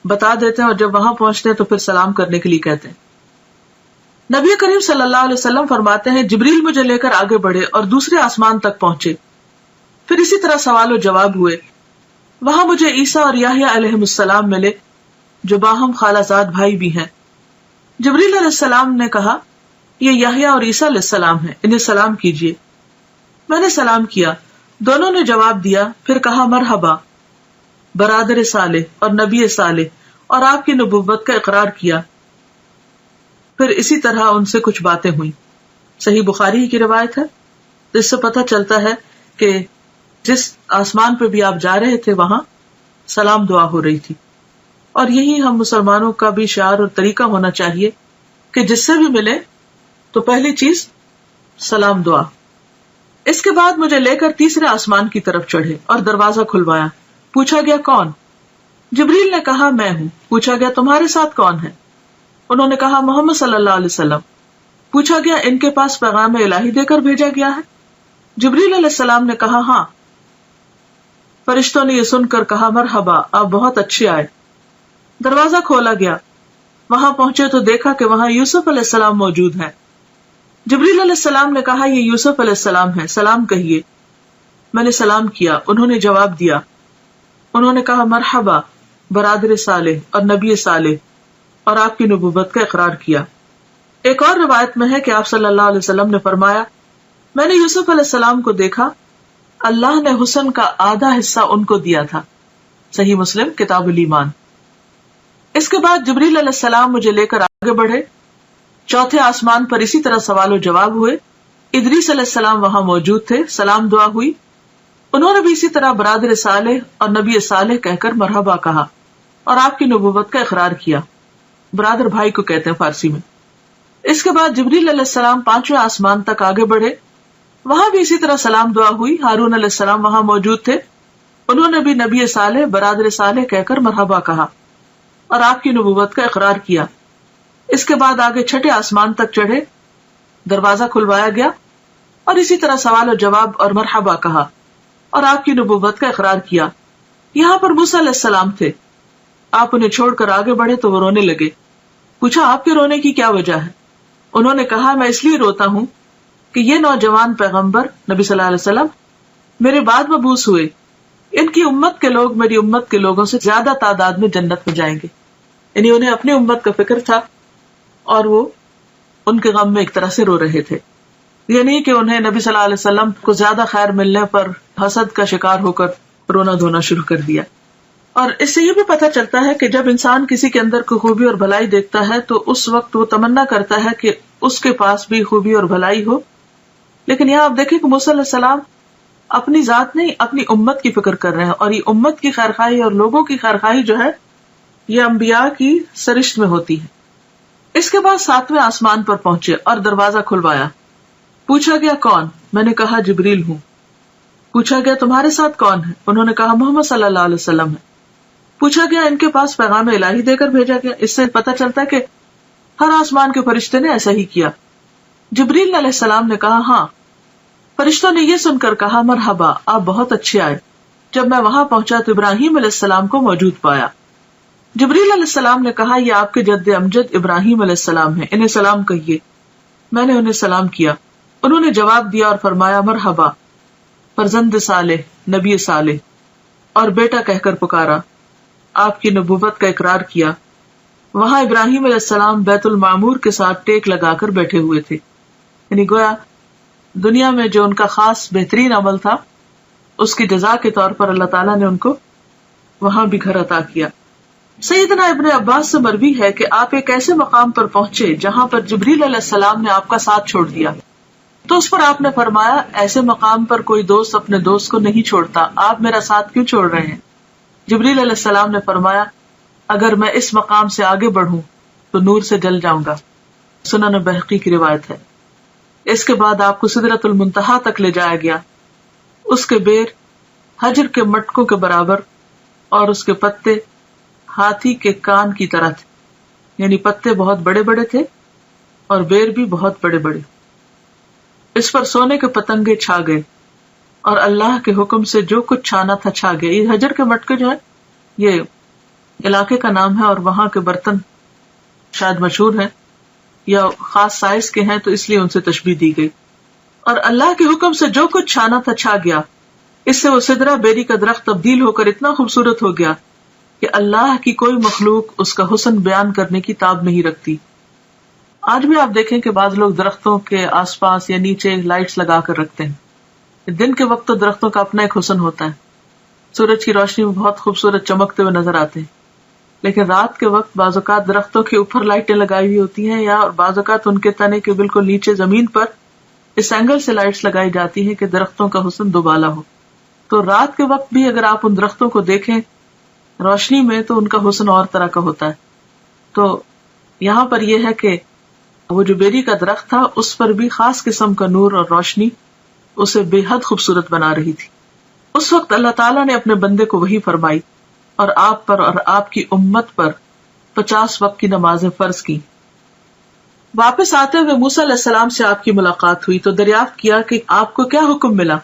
بتا دیتے ہیں اور جب وہاں پہنچتے ہیں تو پھر سلام کرنے کے لیے کہتے ہیں. نبی کریم صلی اللہ علیہ وسلم فرماتے ہیں جبریل مجھے لے کر آگے بڑھے اور دوسرے آسمان تک پہنچے. پھر اسی طرح سوال و جواب ہوئے. وہاں مجھے عیسیٰ اور یحییٰ علیہ السلام ملے جو باہم خالہ زاد بھائی بھی ہیں. جبریل علیہ السلام نے کہا یہ یحییٰ اور عیسیٰ علیہ السلام ہیں، انہیں سلام کیجیے۔ میں نے سلام کیا، دونوں نے جواب دیا، پھر کہا مرحبا برادر صالح اور نبی صالح، اور آپ کی نبوت کا اقرار کیا۔ پھر اسی طرح ان سے کچھ باتیں ہوئیں۔ صحیح بخاری کی روایت ہے، جس سے پتہ چلتا ہے کہ جس آسمان پہ بھی آپ جا رہے تھے وہاں سلام دعا ہو رہی تھی۔ اور یہی ہم مسلمانوں کا بھی شعار اور طریقہ ہونا چاہیے کہ جس سے بھی ملے تو پہلی چیز سلام دعا۔ اس کے بعد مجھے لے کر تیسرے آسمان کی طرف چڑھے اور دروازہ کھلوایا۔ پوچھا گیا کون؟ جبریل نے کہا میں ہوں۔ پوچھا گیا تمہارے ساتھ کون ہے؟ انہوں نے کہا محمد صلی اللہ علیہ وسلم۔ پوچھا گیا ان کے پاس پیغام الہی دے کر بھیجا گیا ہے؟ جبریل علیہ السلام نے کہا ہاں۔ فرشتوں نے یہ سن کر کہا مرحبا، آپ بہت اچھے آئے۔ دروازہ کھولا گیا، وہاں پہنچے تو دیکھا کہ وہاں یوسف علیہ السلام موجود ہیں۔ جبریل علیہ السلام نے کہا یہ یوسف علیہ السلام ہے، سلام کہیے۔ میں نے سلام کیا، انہوں نے جواب دیا۔ انہوں نے کہا مرحبا برادر صالح اور نبی صالح، اور آپ کی نبوت کا اقرار کیا۔ ایک اور روایت میں ہے کہ آپ صلی اللہ علیہ وسلم نے فرمایا میں نے یوسف علیہ السلام کو دیکھا، اللہ نے حسن کا آدھا حصہ ان کو دیا تھا۔ صحیح مسلم کتاب الایمان۔ اس کے بعد جبریل علیہ السلام مجھے لے کر آگے بڑھے، چوتھے آسمان پر اسی طرح سوال و جواب ہوئے۔ ادریس علیہ السلام وہاں موجود تھے، سلام دعا ہوئی، انہوں نے بھی اسی طرح برادر صالح اور نبی صالح کہہ کر مرحبا کہا اور آپ کی نبوت کا اقرار کیا۔ برادر بھائی کو کہتے ہیں فارسی میں۔ اس کے بعد جبریل علیہ السلام پانچویں آسمان تک آگے بڑھے، وہاں بھی اسی طرح سلام دعا ہوئی۔ ہارون علیہ السلام وہاں موجود تھے، انہوں نے بھی نبی صالح برادر صالح کہہ کر مرحبا کہا اور آپ کی نبوت کا اقرار کیا۔ اس کے بعد آگے چھٹے آسمان تک چڑھے، دروازہ کھلوایا گیا اور اسی طرح سوال و جواب اور مرحبا کہا اور آپ کی نبوت کا اقرار کیا۔ یہاں پر موسیٰ علیہ السلام تھے، آپ انہیں چھوڑ کر آگے بڑھے تو وہ رونے لگے۔ پوچھا آپ کے رونے کی کیا وجہ ہے؟ انہوں نے کہا میں اس لیے روتا ہوں کہ یہ نوجوان پیغمبر نبی صلی اللہ علیہ وسلم میرے بعد مبعوث ہوئے، ان کی امت کے لوگ میری امت کے لوگوں سے زیادہ تعداد میں جنت میں جائیں گے۔ یعنی انہیں اپنی امت کا فکر تھا اور وہ ان کے غم میں ایک طرح سے رو رہے تھے۔ یہ نہیں کہ انہیں نبی صلی اللہ علیہ وسلم کو زیادہ خیر ملنے پر حسد کا شکار ہو کر رونا دھونا شروع کر دیا۔ اور اس سے یہ بھی پتہ چلتا ہے کہ جب انسان کسی کے اندر کوئی خوبی اور بھلائی دیکھتا ہے تو اس وقت وہ تمنا کرتا ہے کہ اس کے پاس بھی خوبی اور بھلائی ہو۔ لیکن یہاں آپ دیکھیں کہ موسیٰ علیہ السلام اپنی ذات نہیں اپنی امت کی فکر کر رہے ہیں، اور یہ امت کی خیرخواہی اور لوگوں کی خیرخواہی جو ہے یہ انبیاء کی سرشت میں ہوتی ہے۔ اس کے بعد ساتویں آسمان پر پہنچے اور دروازہ کھلوایا۔ پوچھا گیا کون؟ میں نے کہا جبریل ہوں۔ پوچھا گیا تمہارے ساتھ کون ہے؟ انہوں نے کہا محمد صلی اللہ علیہ وسلم ہے۔ پوچھا گیا ان کے پاس پیغام الہی دے کر بھیجا گیا؟ اس سے پتہ چلتا ہے کہ ہر آسمان کے فرشتے نے ایسا ہی کیا۔ جبریل علیہ السلام نے کہا ہاں۔ فرشتوں نے یہ سن کر کہا مرحبا، آپ بہت اچھے آئے۔ جب میں وہاں پہنچا تو ابراہیم علیہ السلام کو موجود پایا۔ جبریل علیہ السلام نے کہا یہ آپ کے جد امجد ابراہیم علیہ السلام ہیں، انہیں سلام کہیے۔ میں نے انہیں سلام کیا، انہوں نے جواب دیا اور فرمایا مرحبا فرزند صالح نبی صالح، اور بیٹا کہہ کر پکارا، آپ کی نبوت کا اقرار کیا۔ وہاں ابراہیم علیہ السلام بیت المعمور کے ساتھ ٹیک لگا کر بیٹھے ہوئے تھے، یعنی گویا دنیا میں جو ان کا خاص بہترین عمل تھا اس کی جزا کے طور پر اللہ تعالیٰ نے ان کو وہاں بھی گھر عطا کیا۔ سیدنا ابن عباس سے مروی ہے کہ آپ ایک ایسے مقام پر پہنچے جہاں پر جبریل علیہ السلام نے آپ کا ساتھ چھوڑ دیا، تو اس پر آپ نے فرمایا ایسے مقام پر کوئی دوست اپنے دوست کو نہیں چھوڑتا، آپ میرا ساتھ کیوں چھوڑ رہے ہیں؟ جبریل علیہ السلام نے فرمایا اگر میں اس مقام سے آگے بڑھوں تو نور سے جل جاؤں گا۔ سنن بہقی کی روایت ہے۔ اس کے بعد آپ کو سدرۃ المنتہا تک لے جایا گیا، اس کے بیر حجر کے مٹکوں کے برابر اور اس کے پتے ہاتھی کے کان کی طرح تھے، یعنی پتے بہت بڑے بڑے تھے اور بیر بھی بہت بڑے بڑے۔ اس پر سونے کے پتنگے چھا گئے اور اللہ کے حکم سے جو کچھ چھانا تھا چھا گیا۔ یہ حجر کے مٹکے جو ہے یہ علاقے کا نام ہے اور وہاں کے برتن شاید مشہور ہیں یا خاص سائز کے ہیں تو اس لیے ان سے تشبیہ دی گئی۔ اور اللہ کے حکم سے جو کچھ چھانا تھا چھا گیا، اس سے وہ سدرہ بیری کا درخت تبدیل ہو کر اتنا خوبصورت ہو گیا کہ اللہ کی کوئی مخلوق اس کا حسن بیان کرنے کی تاب نہیں رکھتی۔ آج بھی آپ دیکھیں کہ بعض لوگ درختوں کے آس پاس یا نیچے لائٹس لگا کر رکھتے ہیں. دن کے وقت تو درختوں کا اپنا ایک حسن ہوتا ہے، سورج کی روشنی میں بہت خوبصورت چمکتے ہوئے نظر آتے ہیں، لیکن رات کے وقت بعض اوقات درختوں کے اوپر لائٹیں لگائی ہوئی ہوتی ہیں، یا بعض اوقات ان کے تنے کے بالکل نیچے زمین پر اس اینگل سے لائٹس لگائی جاتی ہیں کہ درختوں کا حسن دوبالا ہو. تو رات کے وقت بھی اگر آپ ان درختوں کو دیکھیں روشنی میں تو ان کا حسن اور طرح کا ہوتا ہے. تو یہاں پر یہ ہے کہ وہ جو بیری کا درخت تھا اس پر بھی خاص قسم کا نور اور روشنی اسے بے حد خوبصورت بنا رہی تھی. اس وقت اللہ تعالیٰ نے اپنے بندے کو وحی فرمائی اور آپ پر اور آپ کی امت پر 50 وقت کی نمازیں فرض کی. واپس آتے ہوئے موسیٰ علیہ السلام سے آپ کی ملاقات ہوئی تو دریافت کیا کہ آپ کو کیا حکم ملا.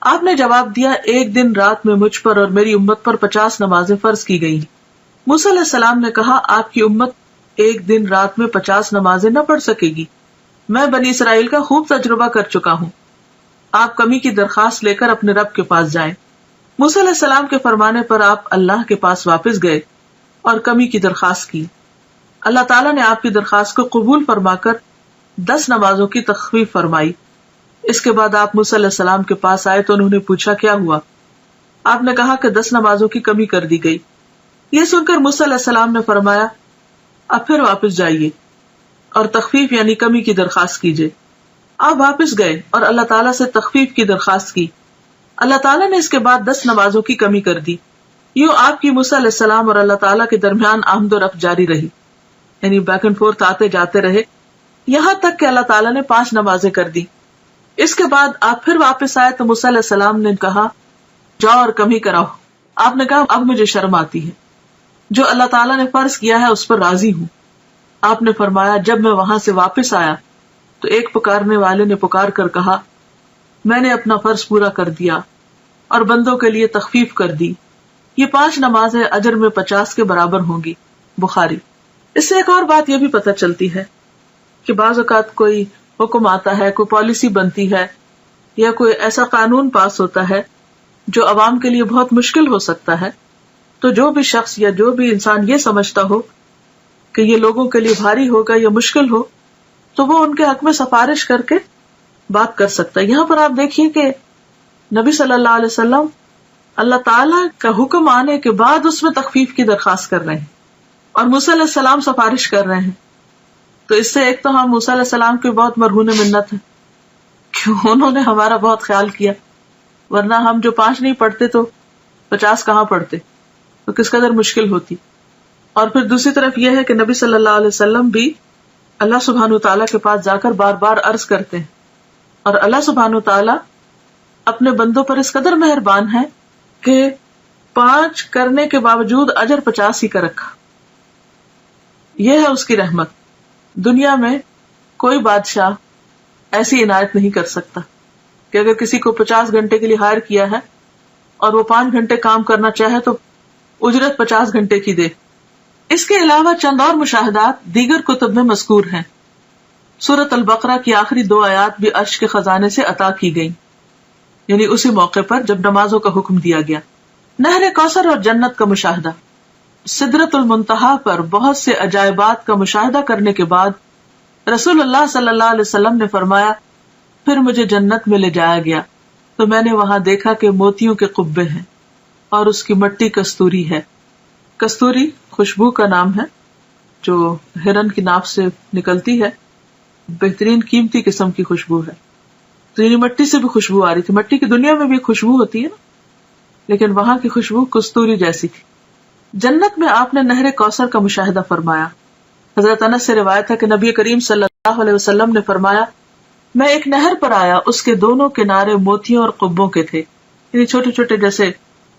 آپ نے جواب دیا، ایک دن رات میں مجھ پر اور میری امت پر 50 نمازیں فرض کی گئی. موسیٰ علیہ السلام نے کہا، آپ کی امت ایک دن رات میں 50 نمازیں نہ پڑھ سکے گی. میں بنی اسرائیل کا خوب تجربہ کر چکا ہوں. آپ کمی کی درخواست لے کر اپنے رب کے پاس جائیں. موسیٰ علیہ السلام کے فرمانے پر آپ اللہ کے پاس واپس گئے اور کمی کی درخواست کی. اللہ تعالیٰ نے آپ کی درخواست کو قبول فرما کر 10 نمازوں کی تخفیف فرمائی. اس کے بعد آپ موسیٰ علیہ السلام کے پاس آئے تو انہوں نے پوچھا کیا ہوا. آپ نے کہا کہ 10 نمازوں کی کمی کر دی گئی. یہ سن کر موسیٰ علیہ السلام نے فرمایا، اب پھر واپس جائیے اور تخفیف یعنی کمی کی درخواست کیجیے. آپ واپس گئے اور اللہ تعالیٰ سے تخفیف کی درخواست کی. اللہ تعالیٰ نے اس کے بعد 10 نمازوں کی کمی کر دی. یوں آپ کی موسیٰ علیہ السلام اور اللہ تعالیٰ کے درمیان آمد و رفت جاری رہی، یعنی بیک اینڈ فورتھ آتے جاتے رہے، یہاں تک کہ اللہ تعالیٰ نے 5 نمازیں کر دی. اس کے بعد آپ پھر واپس آئے تو موسیٰ علیہ السلام نے کہا، جاؤ اور کمی کراؤ. آپ نے کہا، اب مجھے شرم آتی ہے، جو اللہ تعالیٰ نے فرض کیا ہے اس پر راضی ہوں. آپ نے فرمایا، جب میں وہاں سے واپس آیا تو ایک پکارنے والے نے پکار کر کہا، میں نے اپنا فرض پورا کر دیا اور بندوں کے لیے تخفیف کر دی. یہ 5 نمازیں اجر میں 50 کے برابر ہوں گی. بخاری. اس سے ایک اور بات یہ بھی پتہ چلتی ہے کہ بعض اوقات کوئی حکم آتا ہے، کوئی پالیسی بنتی ہے یا کوئی ایسا قانون پاس ہوتا ہے جو عوام کے لیے بہت مشکل ہو سکتا ہے. تو جو بھی شخص یا جو بھی انسان یہ سمجھتا ہو کہ یہ لوگوں کے لیے بھاری ہوگا یا مشکل ہو تو وہ ان کے حق میں سفارش کر کے بات کر سکتا ہے. یہاں پر آپ دیکھیے کہ نبی صلی اللہ علیہ وسلم اللہ تعالیٰ کا حکم آنے کے بعد اس میں تخفیف کی درخواست کر رہے ہیں اور موسیٰ علیہ السلام سفارش کر رہے ہیں. تو اس سے ایک تو ہم موسیٰ علیہ السلام کے بہت مرہون منت ہیں کہ انہوں نے ہمارا بہت خیال کیا، ورنہ ہم جو 5 نہیں پڑھتے تو 50 کہاں پڑھتے، تو کس قدر مشکل ہوتی. اور پھر دوسری طرف یہ ہے کہ نبی صلی اللہ علیہ وسلم بھی اللہ سبحانہ تعالیٰ کے پاس جا کر بار بار عرض کرتے ہیں، اور اللہ سبحانہ تعالیٰ اپنے بندوں پر اس قدر مہربان ہے کہ 5 کرنے کے باوجود اجر 50 ہی کا رکھا. یہ ہے اس کی رحمت. دنیا میں کوئی بادشاہ ایسی عنایت نہیں کر سکتا کہ اگر کسی کو 50 گھنٹے کے لیے ہائر کیا ہے اور وہ 5 گھنٹے کام کرنا چاہے تو اجرت 50 گھنٹے کی دے. اس کے علاوہ چند اور مشاہدات دیگر کتب میں مذکور ہیں. سورۃ البقرہ کی آخری 2 آیات بھی عرش کے خزانے سے عطا کی گئی، یعنی اسی موقع پر جب نمازوں کا حکم دیا گیا. نہر کوثر اور جنت کا مشاہدہ. سدرۃ المنتہا پر بہت سے عجائبات کا مشاہدہ کرنے کے بعد رسول اللہ صلی اللہ علیہ وسلم نے فرمایا، پھر مجھے جنت میں لے جایا گیا تو میں نے وہاں دیکھا کہ موتیوں کے قبے ہیں اور اس کی مٹی کستوری ہے. کستوری خوشبو کا نام ہے جو ہرن کی ناف سے نکلتی ہے، بہترین قیمتی قسم کی خوشبو ہے. تو یعنی مٹی سے بھی خوشبو آ رہی تھی. مٹی کی دنیا میں بھی خوشبو ہوتی ہے نا، لیکن وہاں کی خوشبو کستوری جیسی تھی. جنت میں آپ نے نہر کوثر کا مشاہدہ فرمایا. حضرت انس سے روایت ہے کہ نبی کریم صلی اللہ علیہ وسلم نے فرمایا، میں ایک نہر پر آیا، اس کے دونوں کنارے موتیوں اور قبوں کے تھے، یعنی چھوٹے چھوٹے جیسے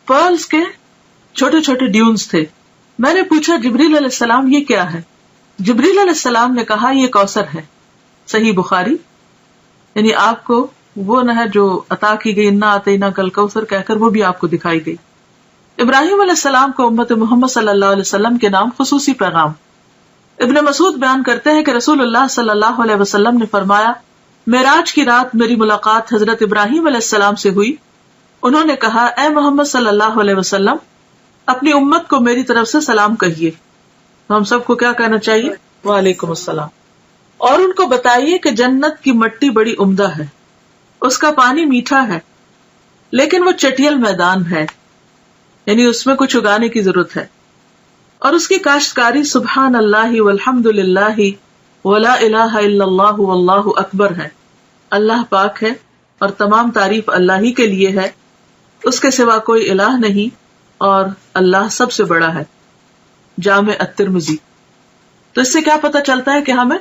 پرلز کے چھوٹے چھوٹے ڈیونز تھے. میں نے پوچھا، جبریل علیہ السلام یہ کیا ہے؟ جبریل علیہ السلام نے کہا، یہ کوثر ہے. صحیح بخاری. یعنی آپ کو وہ نہر جو عطا کی گئی، انا اعطیناک کالکوثر کہہ کر، وہ بھی آپ کو دکھائی گئی. ابراہیم علیہ السلام کو امت محمد صلی اللہ علیہ وسلم کے نام خصوصی پیغام. ابن مسعود بیان کرتے ہیں کہ رسول اللہ صلی اللہ علیہ وسلم نے فرمایا، معراج کی رات میری ملاقات حضرت ابراہیم علیہ السلام سے ہوئی. انہوں نے کہا، اے محمد صلی اللہ علیہ وسلم، اپنی امت کو میری طرف سے سلام کہیے. تو ہم سب کو کیا کہنا چاہیے؟ وعلیکم السلام. اور ان کو بتائیے کہ جنت کی مٹی بڑی عمدہ ہے، اس کا پانی میٹھا ہے، لیکن وہ چٹیل میدان ہے، یعنی اس میں کچھ اگانے کی ضرورت ہے، اور اس کی کاشتکاری سبحان اللہ والحمد للہ ولا الہ الا اللہ واللہ اکبر ہے، اللہ پاک ہے اور تمام تعریف اللہ ہی کے لیے ہے، اس کے سوا کوئی الہ نہیں اور اللہ سب سے بڑا ہے۔ جامع الترمذی۔ تو اس سے کیا پتہ چلتا ہے کہ ہمیں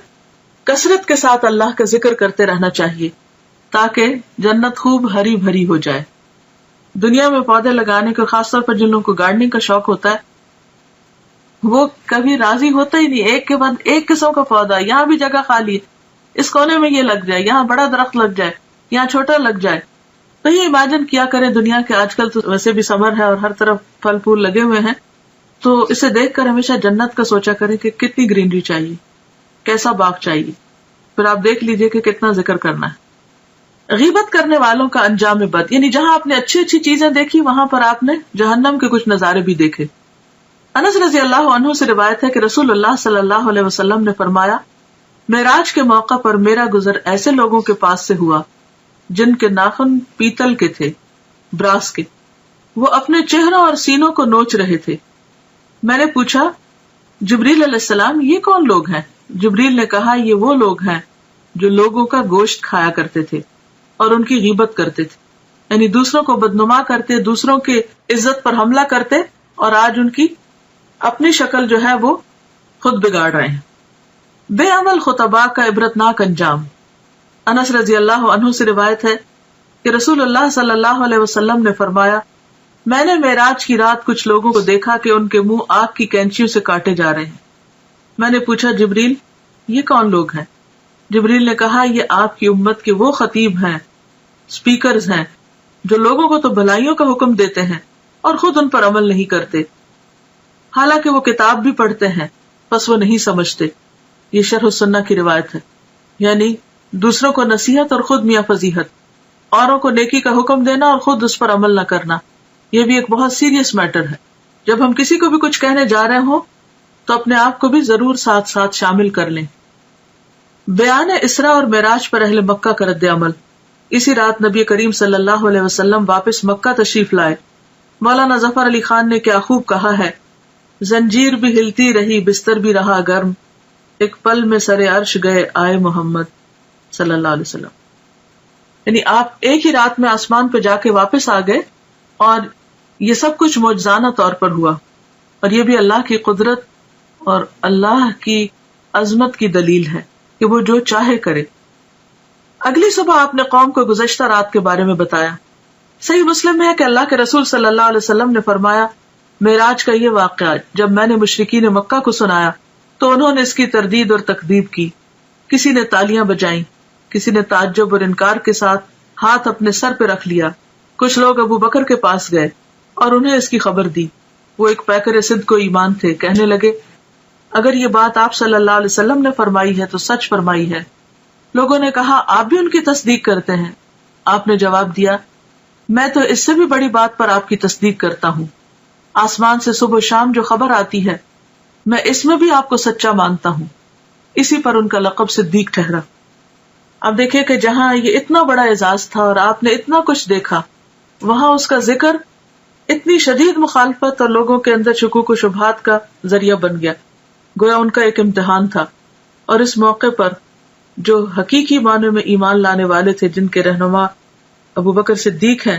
کثرت کے ساتھ اللہ کا ذکر کرتے رہنا چاہیے تاکہ جنت خوب ہری بھری ہو جائے۔ دنیا میں پودے لگانے کو، خاص طور پر جن لوگوں کو گارڈننگ کا شوق ہوتا ہے، وہ کبھی راضی ہوتا ہی نہیں، ایک کے بعد ایک قسم کا پودا، یہاں بھی جگہ خالی ہے، اس کونے میں یہ لگ جائے، یہاں بڑا درخت لگ جائے، یہاں چھوٹا لگ جائے۔ تو یہ امیجن کیا کریں، دنیا کے آج کل تو ویسے بھی سمر ہے اور ہر طرف پھل پھول لگے ہوئے ہیں، تو اسے دیکھ کر ہمیشہ جنت کا سوچا کریں کہ کتنی گرینری چاہیے، کیسا باغ چاہیے، پھر آپ دیکھ لیجئے کہ کتنا ذکر کرنا ہے۔ غیبت کرنے والوں کا انجام بد، یعنی جہاں آپ نے اچھی اچھی چیزیں دیکھی وہاں پر آپ نے جہنم کے کچھ نظارے بھی دیکھے۔ انس رضی اللہ عنہ سے روایت ہے کہ رسول اللہ صلی اللہ علیہ وسلم نے فرمایا، معراج کے موقع پر میرا گزر ایسے لوگوں کے پاس سے ہوا جن کے ناخن پیتل کے تھے، براس کے، وہ اپنے چہروں اور سینوں کو نوچ رہے تھے۔ میں نے پوچھا، جبریل علیہ السلام یہ کون لوگ ہیں؟ جبریل نے کہا، یہ وہ لوگ ہیں جو لوگوں کا گوشت کھایا کرتے تھے اور ان کی غیبت کرتے تھے، یعنی دوسروں کو بدنما کرتے، دوسروں کی عزت پر حملہ کرتے، اور آج ان کی اپنی شکل جو ہے وہ خود بگاڑ رہے ہیں۔ بے عمل خطباء کا عبرتناک انجام۔ انس رضی اللہ عنہ سے روایت ہے کہ رسول اللہ صلی اللہ علیہ وسلم نے فرمایا، میں نے معراج کی رات کچھ لوگوں کو دیکھا کہ ان کے منہ آگ کی کینچیوں سے کاٹے جا رہے ہیں۔ میں نے پوچھا، جبریل یہ کون لوگ ہیں؟ جبریل نے کہا، یہ آپ کی امت کے وہ خطیب ہیں، سپیکرز ہیں، جو لوگوں کو تو بھلائیوں کا حکم دیتے ہیں اور خود ان پر عمل نہیں کرتے، حالانکہ وہ کتاب بھی پڑھتے ہیں بس وہ نہیں سمجھتے۔ یہ شرح السنہ کی روایت ہے، یعنی دوسروں کو نصیحت اور خود میاں فضیحت، اوروں کو نیکی کا حکم دینا اور خود اس پر عمل نہ کرنا، یہ بھی ایک بہت سیریس میٹر ہے۔ جب ہم کسی کو بھی کچھ کہنے جا رہے ہوں تو اپنے آپ کو بھی ضرور ساتھ ساتھ شامل کر لیں۔ بیان اسراء اور معراج پر اہل مکہ کا رد عمل۔ اسی رات نبی کریم صلی اللہ علیہ وسلم واپس مکہ تشریف لائے۔ مولانا ظفر علی خان نے کیا خوب کہا ہے، زنجیر بھی ہلتی رہی، بستر بھی رہا گرم، ایک پل میں سرے عرش گئے آئے محمد صلی اللہ علیہ وسلم۔ یعنی آپ ایک ہی رات میں آسمان پہ جا کے واپس آ گئے، اور یہ سب کچھ معجزانہ طور پر ہوا، اور یہ بھی اللہ کی قدرت اور اللہ کی عظمت کی دلیل ہے کہ وہ جو چاہے کرے۔ اگلی صبح آپ نے قوم کو گزشتہ رات کے بارے میں بتایا۔ صحیح مسلم ہے کہ اللہ کے رسول صلی اللہ علیہ وسلم نے فرمایا، معراج کا یہ واقعہ جب میں نے مشرکین مکہ کو سنایا تو انہوں نے اس کی تردید اور تکذیب کی، کسی نے تالیاں بجائیں، کسی نے تعجب اور انکار کے ساتھ ہاتھ اپنے سر پہ رکھ لیا۔ کچھ لوگ ابو بکر کے پاس گئے اور انہیں اس کی خبر دی، وہ ایک پیکر صدق و ایمان تھے، کہنے لگے، اگر یہ بات آپ صلی اللہ علیہ وسلم نے فرمائی ہے تو سچ فرمائی ہے۔ لوگوں نے کہا، آپ بھی ان کی تصدیق کرتے ہیں؟ آپ نے جواب دیا، میں تو اس سے بھی بڑی بات پر آپ کی تصدیق کرتا ہوں، آسمان سے صبح و شام جو خبر آتی ہے میں اس میں بھی آپ کو سچا مانتا ہوں۔ اسی پر ان کا لقب صدیق ٹھہرا۔ اب دیکھیں کہ جہاں یہ اتنا بڑا اعزاز تھا اور آپ نے اتنا کچھ دیکھا، وہاں اس کا ذکر اتنی شدید مخالفت اور لوگوں کے اندر شکوک و شبہات کا ذریعہ بن گیا، گویا ان کا ایک امتحان تھا۔ اور اس موقع پر جو حقیقی معنی میں ایمان لانے والے تھے، جن کے رہنما ابو بکر صدیق ہیں،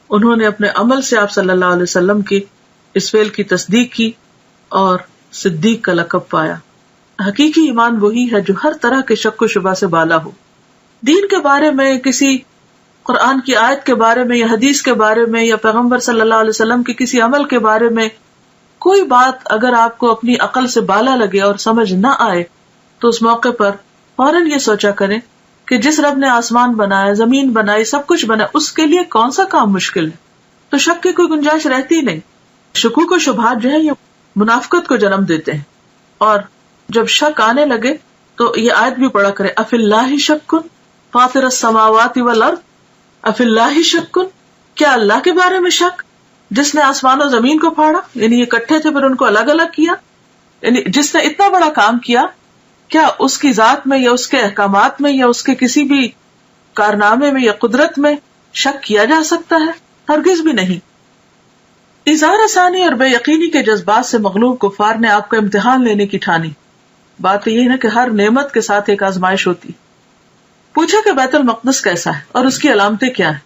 انہوں نے اپنے عمل سے آپ صلی اللہ علیہ وسلم کی اس فعل کی تصدیق کی اور صدیق کا لقب پایا۔ حقیقی ایمان وہی ہے جو ہر طرح کے شک و شبہ سے بالا ہو۔ دین کے بارے میں، کسی قرآن کی آیت کے بارے میں یا حدیث کے بارے میں یا پیغمبر صلی اللہ علیہ وسلم کے کسی عمل کے بارے میں کوئی بات اگر آپ کو اپنی عقل سے بالا لگے اور سمجھ نہ آئے تو اس موقع پر فوراً یہ سوچا کریں کہ جس رب نے آسمان بنایا، زمین بنائی، سب کچھ بنا، اس کے لیے کون سا کام مشکل ہے؟ تو شک کی کوئی گنجائش رہتی نہیں۔ شکوک و شبہات جو ہے یہ منافقت کو جنم دیتے ہیں، اور جب شک آنے لگے تو یہ آیت بھی پڑھا کرے، اف اللہ شک فاطر السماوات والارض، اف اللہ شک، کیا اللہ کے بارے میں شک جس نے آسمان و زمین کو پھاڑا، یعنی یہ اکٹھے تھے پھر ان کو الگ الگ کیا، یعنی جس نے اتنا بڑا کام کیا، کیا اس کی ذات میں یا اس کے احکامات میں یا اس کے کسی بھی کارنامے میں یا قدرت میں شک کیا جا سکتا ہے؟ ہرگز بھی نہیں. اظہار ثانی اور بے یقینی کے جذبات سے مغلوب کفار نے آپ کا امتحان لینے کی ٹھانی. بات یہ ہے کہ ہر نعمت کے ساتھ ایک آزمائش ہوتی. پوچھا کہ بیت المقدس کیسا ہے اور اس کی علامتیں کیا ہیں.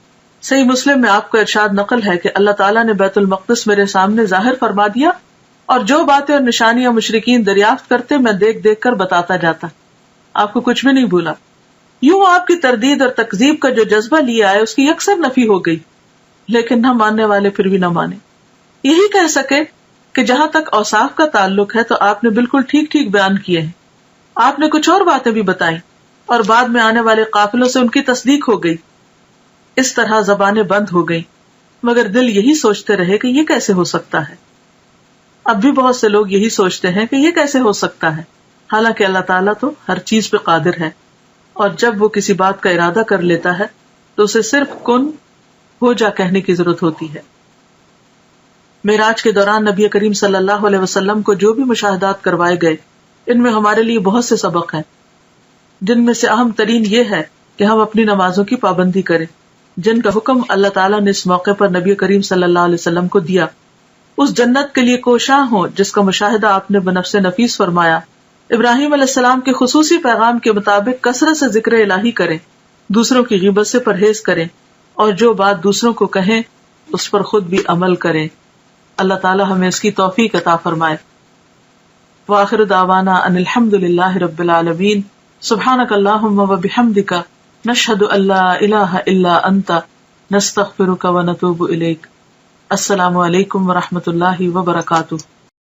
صحیح مسلم میں آپ کو ارشاد نقل ہے کہ اللہ تعالیٰ نے بیت المقدس میرے سامنے ظاہر فرما دیا اور جو باتیں اور نشانیاں مشرکین دریافت کرتے میں دیکھ دیکھ کر بتاتا جاتا. آپ کو کچھ بھی نہیں بھولا. یوں آپ کی تردید اور تکذیب کا جو جذبہ لیا ہے اس کی یکسر نفی ہو گئی. لیکن نہ ماننے والے پھر بھی نہ مانے. یہی کہہ سکے کہ جہاں تک اوصاف کا تعلق ہے تو آپ نے بالکل ٹھیک ٹھیک بیان کیے ہیں. آپ نے کچھ اور باتیں بھی بتائیں اور بعد میں آنے والے قافلوں سے ان کی تصدیق ہو گئی. اس طرح زبانیں بند ہو گئی مگر دل یہی سوچتے رہے کہ یہ کیسے ہو سکتا ہے. اب بھی بہت سے لوگ یہی سوچتے ہیں کہ یہ کیسے ہو سکتا ہے، حالانکہ اللہ تعالیٰ تو ہر چیز پہ قادر ہے، اور جب وہ کسی بات کا ارادہ کر لیتا ہے تو اسے صرف کن ہو جا کہنے کی ضرورت ہوتی ہے. معراج کے دوران نبی کریم صلی اللہ علیہ وسلم کو جو بھی مشاہدات کروائے گئے ان میں ہمارے لیے بہت سے سبق ہیں، جن میں سے اہم ترین یہ ہے کہ ہم اپنی نمازوں کی پابندی کریں، جن کا حکم اللہ تعالیٰ نے اس موقع پر نبی کریم صلی اللہ علیہ وسلم کو دیا. اس جنت کے لیے کوشاں ہوں جس کا مشاہدہ آپ نے بنفس نفیس فرمایا. ابراہیم علیہ السلام کے خصوصی پیغام کے مطابق کثرت سے ذکر الہی کریں، دوسروں کی غیبت سے پرہیز کریں، اور جو بات دوسروں کو کہیں اس پر خود بھی عمل کریں. اللہ تعالی ہمیں اس کی توفیق عطا فرمائے. وآخر دعوانا ان الحمد للہ رب العالمین. سبحانک اللہم وبحمدک نشہد ان لا الہ الا انت نستغفرک ونتوب الیک. السلام علیکم ورحمۃ اللہ وبرکاتہ.